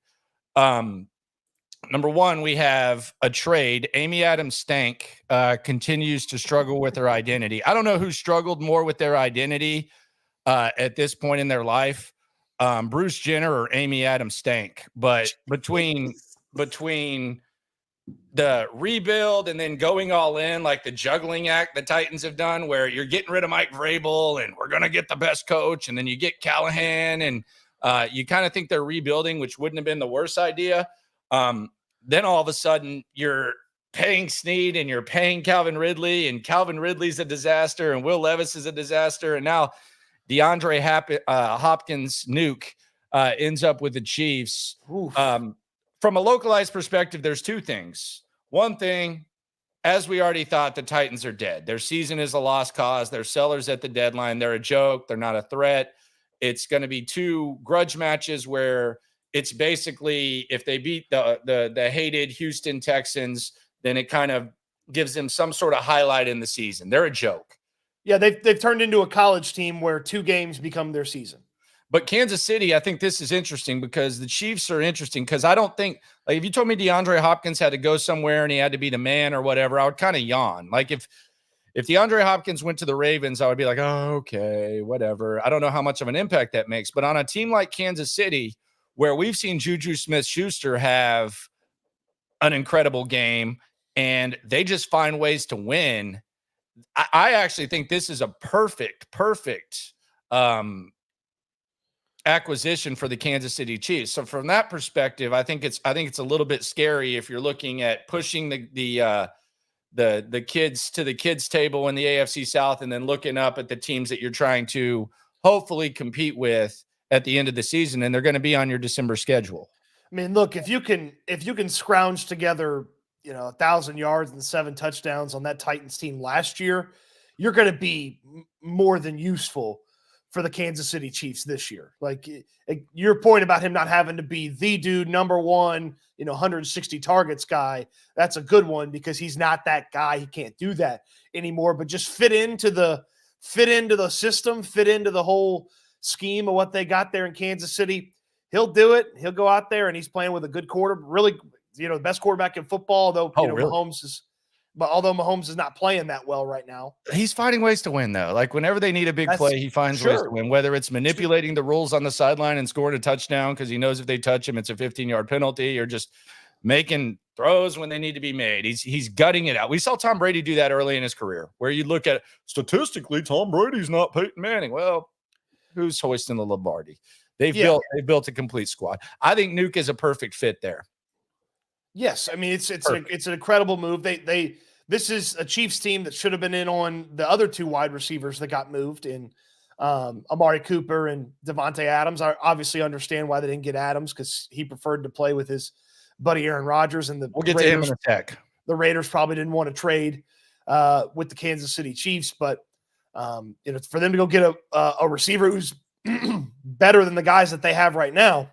Number one, we have a trade. Amy Adams Stank continues to struggle with her identity. I don't know who struggled more with their identity at this point in their life, Bruce Jenner or Amy Adams Stank. But between the rebuild and then going all in, like the juggling act the Titans have done, where you're getting rid of Mike Vrabel and we're going to get the best coach, and then you get Callahan, and you kind of think they're rebuilding, which wouldn't have been the worst idea. Then all of a sudden you're paying Snead and you're paying Calvin Ridley, and Calvin Ridley's a disaster and Will Levis is a disaster. And now DeAndre Hopkins nuke ends up with the Chiefs. from a localized perspective, there's two things. One thing, as we already thought, the Titans are dead. Their season is a lost cause. They're sellers at the deadline. They're a joke. They're not a threat. It's going to be two grudge matches where it's basically if they beat the hated Houston Texans, then it kind of gives them some sort of highlight in the season. They're a joke. Yeah, they've turned into a college team where 2 games become their season. But Kansas City, I think this is interesting because the Chiefs are interesting because I don't think, like, if you told me DeAndre Hopkins had to go somewhere and he had to be the man or whatever, I would kind of yawn. Like if DeAndre Hopkins went to the Ravens, I would be like, oh, okay, whatever. I don't know how much of an impact that makes. But on a team like Kansas City, where we've seen Juju Smith-Schuster have an incredible game and they just find ways to win, I actually think this is a perfect acquisition for the Kansas City Chiefs. So from that perspective, I think it's a little bit scary if you're looking at pushing the kids to the kids table in the AFC South and then looking up at the teams that you're trying to hopefully compete with at the end of the season, and they're going to be on your December schedule. I mean, look, if you can scrounge together, 1,000 yards and 7 touchdowns on that Titans team last year, you're going to be more than useful for the Kansas City Chiefs this year. Like your point about him not having to be the dude, number one, 160 targets guy, that's a good one because he's not that guy. He can't do that anymore, but just fit into the system, fit into the whole scheme of what they got there in Kansas City. He'll do it. He'll go out there and he's playing with a good quarter, really, the best quarterback in football, though, really? Mahomes is not playing that well right now. He's finding ways to win, though. Like whenever they need a big play, he finds ways to win, whether it's manipulating the rules on the sideline and scoring a touchdown because he knows if they touch him, it's a 15-yard penalty, or just making throws when they need to be made. He's gutting it out. We saw Tom Brady do that early in his career, where you look at statistically, Tom Brady's not Peyton Manning. Well, who's hoisting the Lombardi? They've built a complete squad. I think Nuke is a perfect fit there. Yes, I mean it's an incredible move. This is a Chiefs team that should have been in on the other 2 wide receivers that got moved in Amari Cooper and Devontae Adams. I obviously understand why they didn't get Adams because he preferred to play with his buddy Aaron Rodgers, and we'll get to him in a sec. The Raiders probably didn't want to trade with the Kansas City Chiefs, but for them to go get a receiver who's better than the guys that they have right now,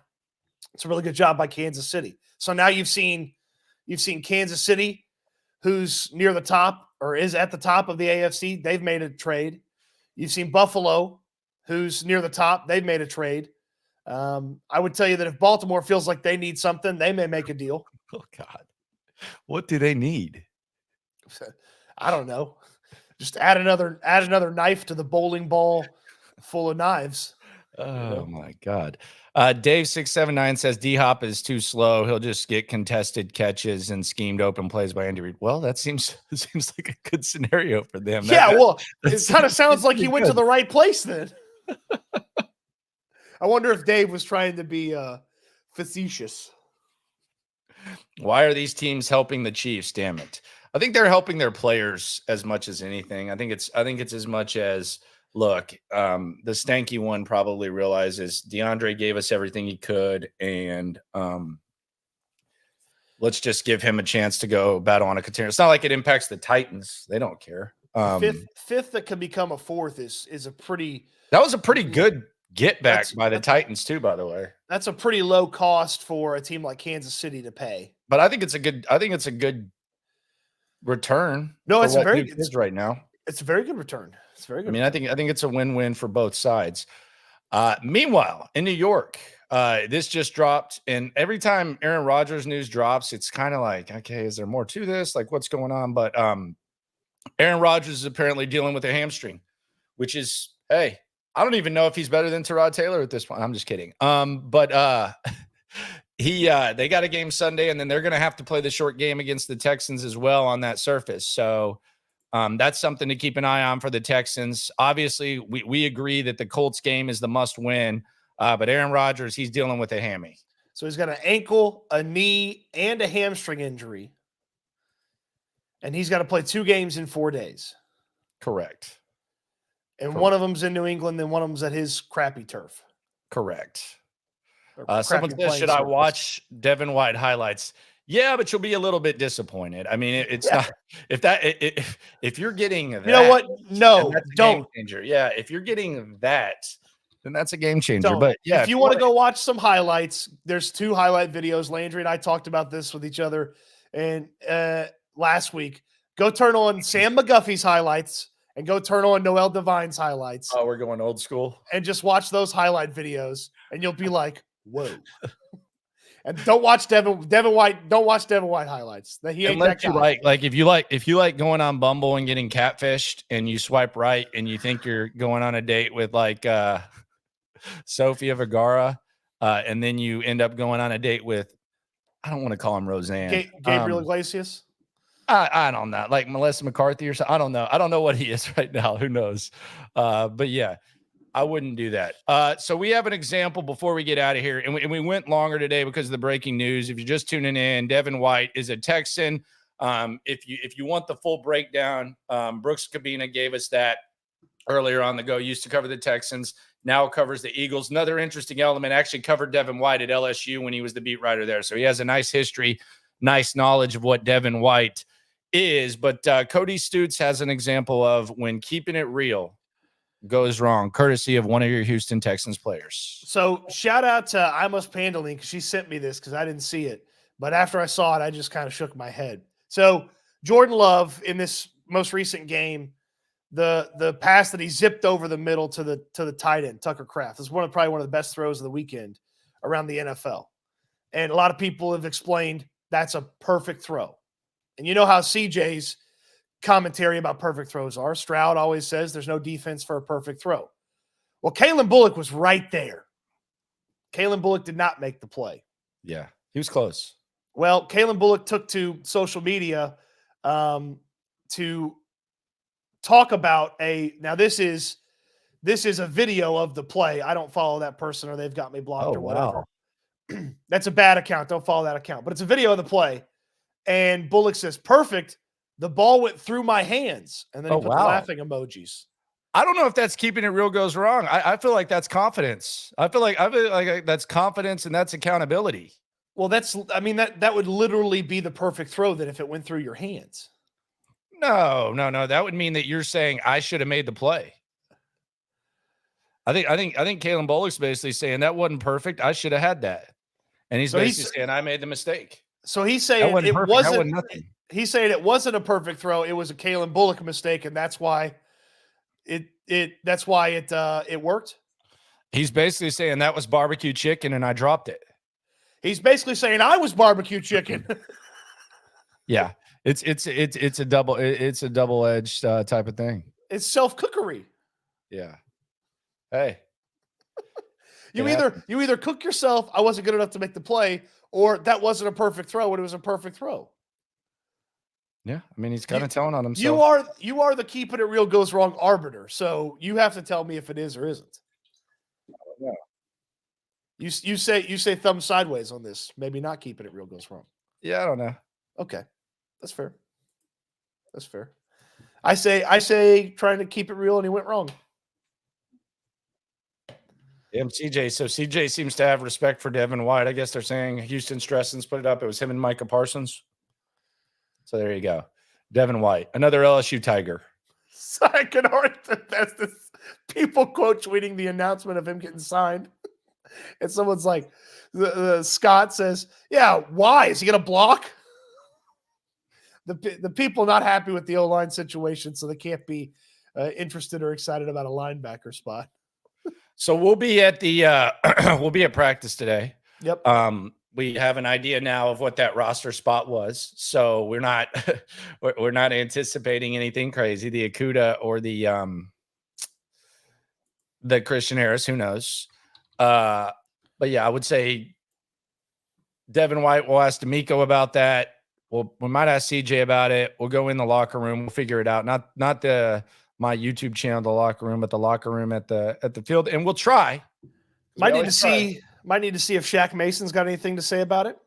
it's a really good job by Kansas City. So now you've seen Kansas City, who's near the top or is at the top of the AFC. They've made a trade. You've seen Buffalo, who's near the top. They've made a trade. I would tell you that if Baltimore feels like they need something, they may make a deal. Oh God, what do they need? I don't know. Just add another knife to the bowling ball full of knives. Oh my God. Dave 679 says D-Hop is too slow. He'll just get contested catches and schemed open plays by Andy Reid. Well, that seems like a good scenario for them. It kind of sounds like he went to the right place then. I wonder if Dave was trying to be facetious. Why are these teams helping the Chiefs? Damn it. I think they're helping their players as much as anything. I think it's as much as, look, the stanky one probably realizes DeAndre gave us everything he could, and let's just give him a chance to go battle on a contender. It's not like it impacts the Titans. They don't care. Fifth that can become a fourth is a pretty – that was a pretty good get back by the Titans too, by the way. That's a pretty low cost for a team like Kansas City to pay. But I think it's a good return. No, it's a very good right now. It's a very good return. It's very good. I mean, I think it's a win-win for both sides. Meanwhile, in New York, this just dropped, and every time Aaron Rodgers news drops, it's kind of like, okay, is there more to this? Like, what's going on? But Aaron Rodgers is apparently dealing with a hamstring, which is, hey, I don't even know if he's better than Tyrod Taylor at this point. I'm just kidding. But they got a game Sunday, and then they're going to have to play the short game against the Texans as well on that surface. So that's something to keep an eye on for the Texans. Obviously, we agree that the Colts game is the must win, but Aaron Rodgers, he's dealing with a hammy. So he's got an ankle, a knee, and a hamstring injury. And he's got to play 2 games in 4 days. Correct. And one of them's in New England, and one of them's at his crappy turf. Correct. Someone says, should I watch Devin White highlights? Yeah, but you'll be a little bit disappointed. I mean, it's not if you're getting that, you know what? No, that's a don't. game changer. Yeah, if you're getting that, then that's a game changer. Don't. But yeah, if you want to go watch some highlights, there's 2 highlight videos. Landry and I talked about this with each other and last week. Go turn on Sam McGuffey's highlights and go turn on Noel Devine's highlights. Oh, we're going old school. And just watch those highlight videos, and you'll be like, whoa. And don't watch Devin White. Don't watch Devin White highlights. That he ain't that guy. Like if you like going on Bumble and getting catfished, and you swipe right, and you think you're going on a date with like Sofia Vergara, and then you end up going on a date with, I don't want to call him Roseanne, Gabriel Iglesias. I don't know, like Melissa McCarthy or something. I don't know what he is right now. Who knows? But yeah, I wouldn't do that. So we have an example before we get out of here, and we went longer today because of the breaking news. If you're just tuning in, Devin White is a Texan. If you want the full breakdown, Brooks Cabina gave us that earlier on the go. Used to cover the Texans, now covers the Eagles. Another interesting element, actually covered Devin White at LSU when he was the beat writer there. So he has a nice history, nice knowledge of what Devin White is. But Cody Stoots has an example of when keeping it real goes wrong, courtesy of one of your Houston Texans players. So shout out to I Must Pandaling, because she sent me this because I didn't see it. But after I saw it, I just kind of shook my head. So Jordan Love in this most recent game, the pass that he zipped over the middle to the tight end, Tucker Kraft, is probably one of the best throws of the weekend around the NFL. And a lot of people have explained that's a perfect throw. And you know how CJ's commentary about perfect throws are. Stroud always says there's no defense for a perfect throw. Well, Kalen Bullock was right there. Kalen Bullock did not make the play. Yeah, he was close. Well, Kalen Bullock took to social media to talk about now this is a video of the play. I don't follow that person, or they've got me blocked or whatever. Wow. That's a bad account. Don't follow that account. But it's a video of the play. And Bullock says, perfect. The ball went through my hands. And then he put the laughing emojis. I don't know if that's keeping it real goes wrong. I feel like that's confidence. I feel like that's confidence, and that's accountability. Well, that would literally be the perfect throw, that if it went through your hands. No. That would mean that you're saying I should have made the play. I think Kalen Bullock's basically saying that wasn't perfect. I should have had that. And he's basically saying I made the mistake. So he's saying it wasn't nothing. He's saying it wasn't a perfect throw. It was a Kalen Bullock mistake, and that's why it worked. He's basically saying that was barbecue chicken and I dropped it. He's basically saying I was barbecue chicken. Yeah. It's a double-edged type of thing. It's self-cookery. Yeah. Hey. You either cook yourself, I wasn't good enough to make the play, or that wasn't a perfect throw when it was a perfect throw. Yeah, I mean, he's kind of telling on himself. You are the keeping it real goes wrong arbiter, so you have to tell me if it is or isn't. I don't know. You say thumb sideways on this. Maybe not keeping it real goes wrong. Yeah, I don't know. Okay, that's fair. That's fair. I say trying to keep it real, and he went wrong. CJ. So CJ seems to have respect for Devin White. I guess they're saying Houston Stressens put it up. It was him and Micah Parsons. So there you go. Devin White, another LSU Tiger. So I can argue that's this people quote tweeting the announcement of him getting signed. And someone's like, Scott says, yeah, why? Is he going to block? The people not happy with the O-line situation, so they can't be interested or excited about a linebacker spot. So we'll be at we'll be at practice today. Yep. We have an idea now of what that roster spot was. So we're not we're not anticipating anything crazy. The Akuda or the Christian Harris, who knows? But yeah, I would say Devin White. We'll ask DeMeco about that. We might ask CJ about it. We'll go in the locker room. We'll figure it out. Not my YouTube channel, the locker room, but the locker room at the field, and we'll try. Might need to see if Shaq Mason's got anything to say about it.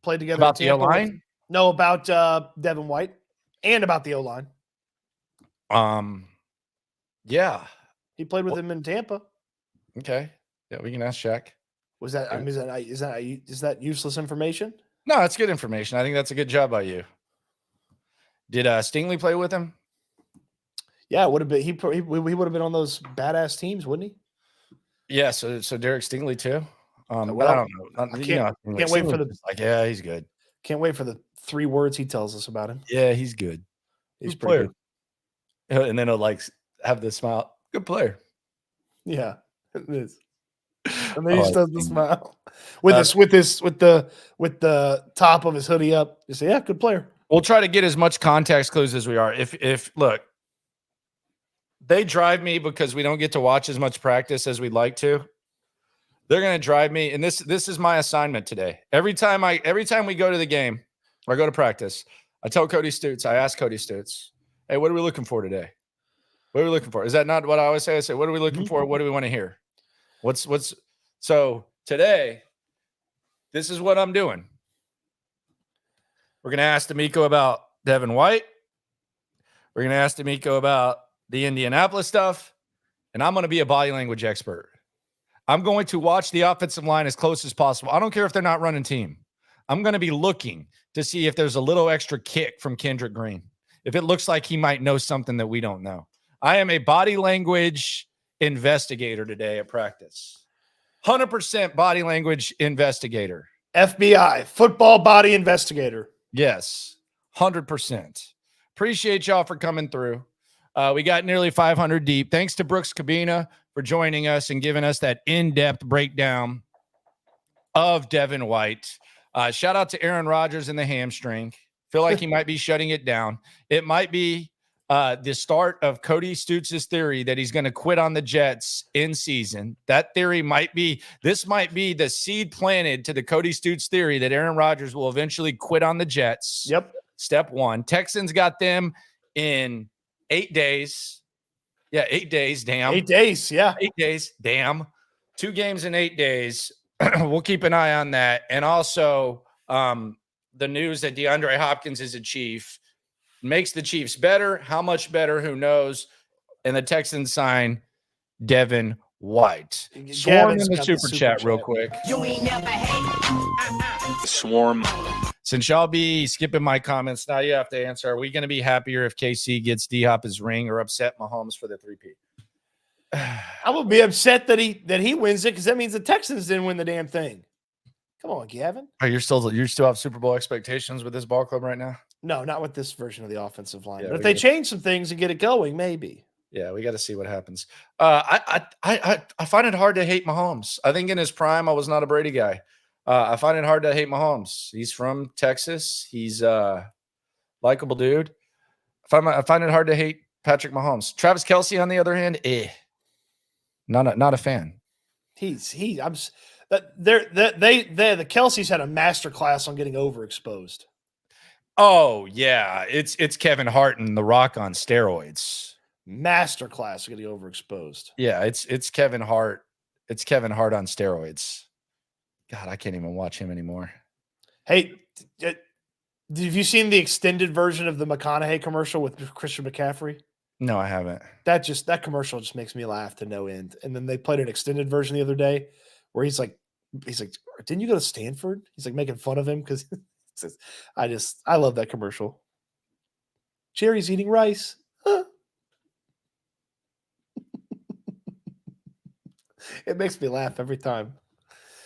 Played together about the O-line. No, about Devin White and about the O-line. Yeah, he played with him in Tampa. Okay. Yeah, we can ask Shaq. Was that? I mean, is that useless information? No, that's good information. I think that's a good job by you. Did Stingley play with him? Yeah, would have been. He would have been on those badass teams, wouldn't he? Yeah. So Derek Stingley too. But Well, I don't know. I can't wait for the like. Yeah, he's good. Can't wait for the 3 words he tells us about him. Yeah, he's good. He's Good pretty player. good. And then he'll like have the smile. Good player. Yeah, it is. And then he just does the Stingley. smile with the top of his hoodie up. You say, yeah, good player. We'll try to get as much context clues as we are. If look, they drive me because we don't get to watch as much practice as we'd like to. They're going to drive me, and this is my assignment today. Every time we go to the game or go to practice, I tell Cody Stoots, I ask Cody Stoots, hey, what are we looking for today? What are we looking for? Is that not what I always say? I say, what are we looking for? What do we want to hear? So today, this is what I'm doing. We're going to ask DeMeco about Devin White. We're going to ask DeMeco about the Indianapolis stuff, and I'm going to be a body language expert. I'm going to watch the offensive line as close as possible. I don't care if they're not running team. I'm going to be looking to see if there's a little extra kick from Kendrick Green, if it looks like he might know something that we don't know. I am a body language investigator today at practice. 100% body language investigator. FBI, football body investigator. Yes, 100%. Appreciate y'all for coming through. We got nearly 500 deep. Thanks to Brooks Cabina for joining us and giving us that in-depth breakdown of Devin White. Shout out to Aaron Rodgers and the hamstring. Feel like he might be shutting it down. It might be the start of Cody Stoots' theory that he's going to quit on the Jets in season. That theory might be the seed planted to the Cody Stoots theory that Aaron Rodgers will eventually quit on the Jets. Yep. Step one. Texans got them in 8 days. Yeah, 8 days. Damn. 8 days. Yeah. 8 days. Damn. 2 games in 8 days. We'll keep an eye on that. And also the news that DeAndre Hopkins is a Chief makes the Chiefs better. How much better? Who knows? And the Texans sign Devin White. Swarm in the super chat real quick. You ain't never hate. Swarm. Since y'all be skipping my comments, now you have to answer. Are we going to be happier if KC gets D-Hop his ring or upset Mahomes for the 3-peat? I would be upset that he wins it because that means the Texans didn't win the damn thing. Come on, Gavin. Oh, you still have Super Bowl expectations with this ball club right now? No, not with this version of the offensive line. Yeah, but if they change some things and get it going, maybe. Yeah, we got to see what happens. I find it hard to hate Mahomes. I think in his prime, I was not a Brady guy. I find it hard to hate Mahomes. He's from Texas. He's a likable dude. I find it hard to hate Patrick Mahomes. Travis Kelce, on the other hand, not a fan. The Kelce's had a master class on getting overexposed. Oh yeah, it's Kevin Hart and The Rock on steroids. Master class getting overexposed. Yeah, it's Kevin Hart. It's Kevin Hart on steroids. God, I can't even watch him anymore. Hey, have you seen the extended version of the McConaughey commercial with Christian McCaffrey? No, I haven't. That commercial just makes me laugh to no end. And then they played an extended version the other day where he's like, didn't you go to Stanford? He's like making fun of him because I love that commercial. Jerry's eating rice. Huh. It makes me laugh every time.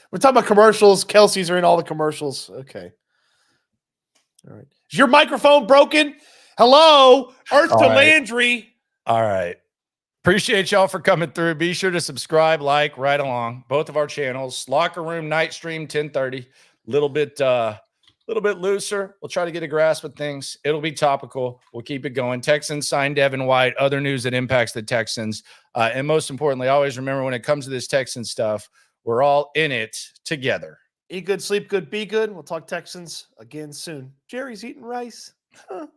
We're talking about commercials. Kelsey's are in all the commercials. Okay. All right. Is your microphone broken? Hello? Earth All to right. Landry. All right. Appreciate y'all for coming through. Be sure to subscribe, like, right along both of our channels. Locker Room Night Stream 1030. Little bit looser. We'll try to get a grasp of things. It'll be topical. We'll keep it going. Texans signed Devin White. Other news that impacts the Texans. And most importantly, always remember when it comes to this Texan stuff, we're all in it together. Eat good, sleep good, be good. We'll talk Texans again soon. Jerry's eating rice. Huh.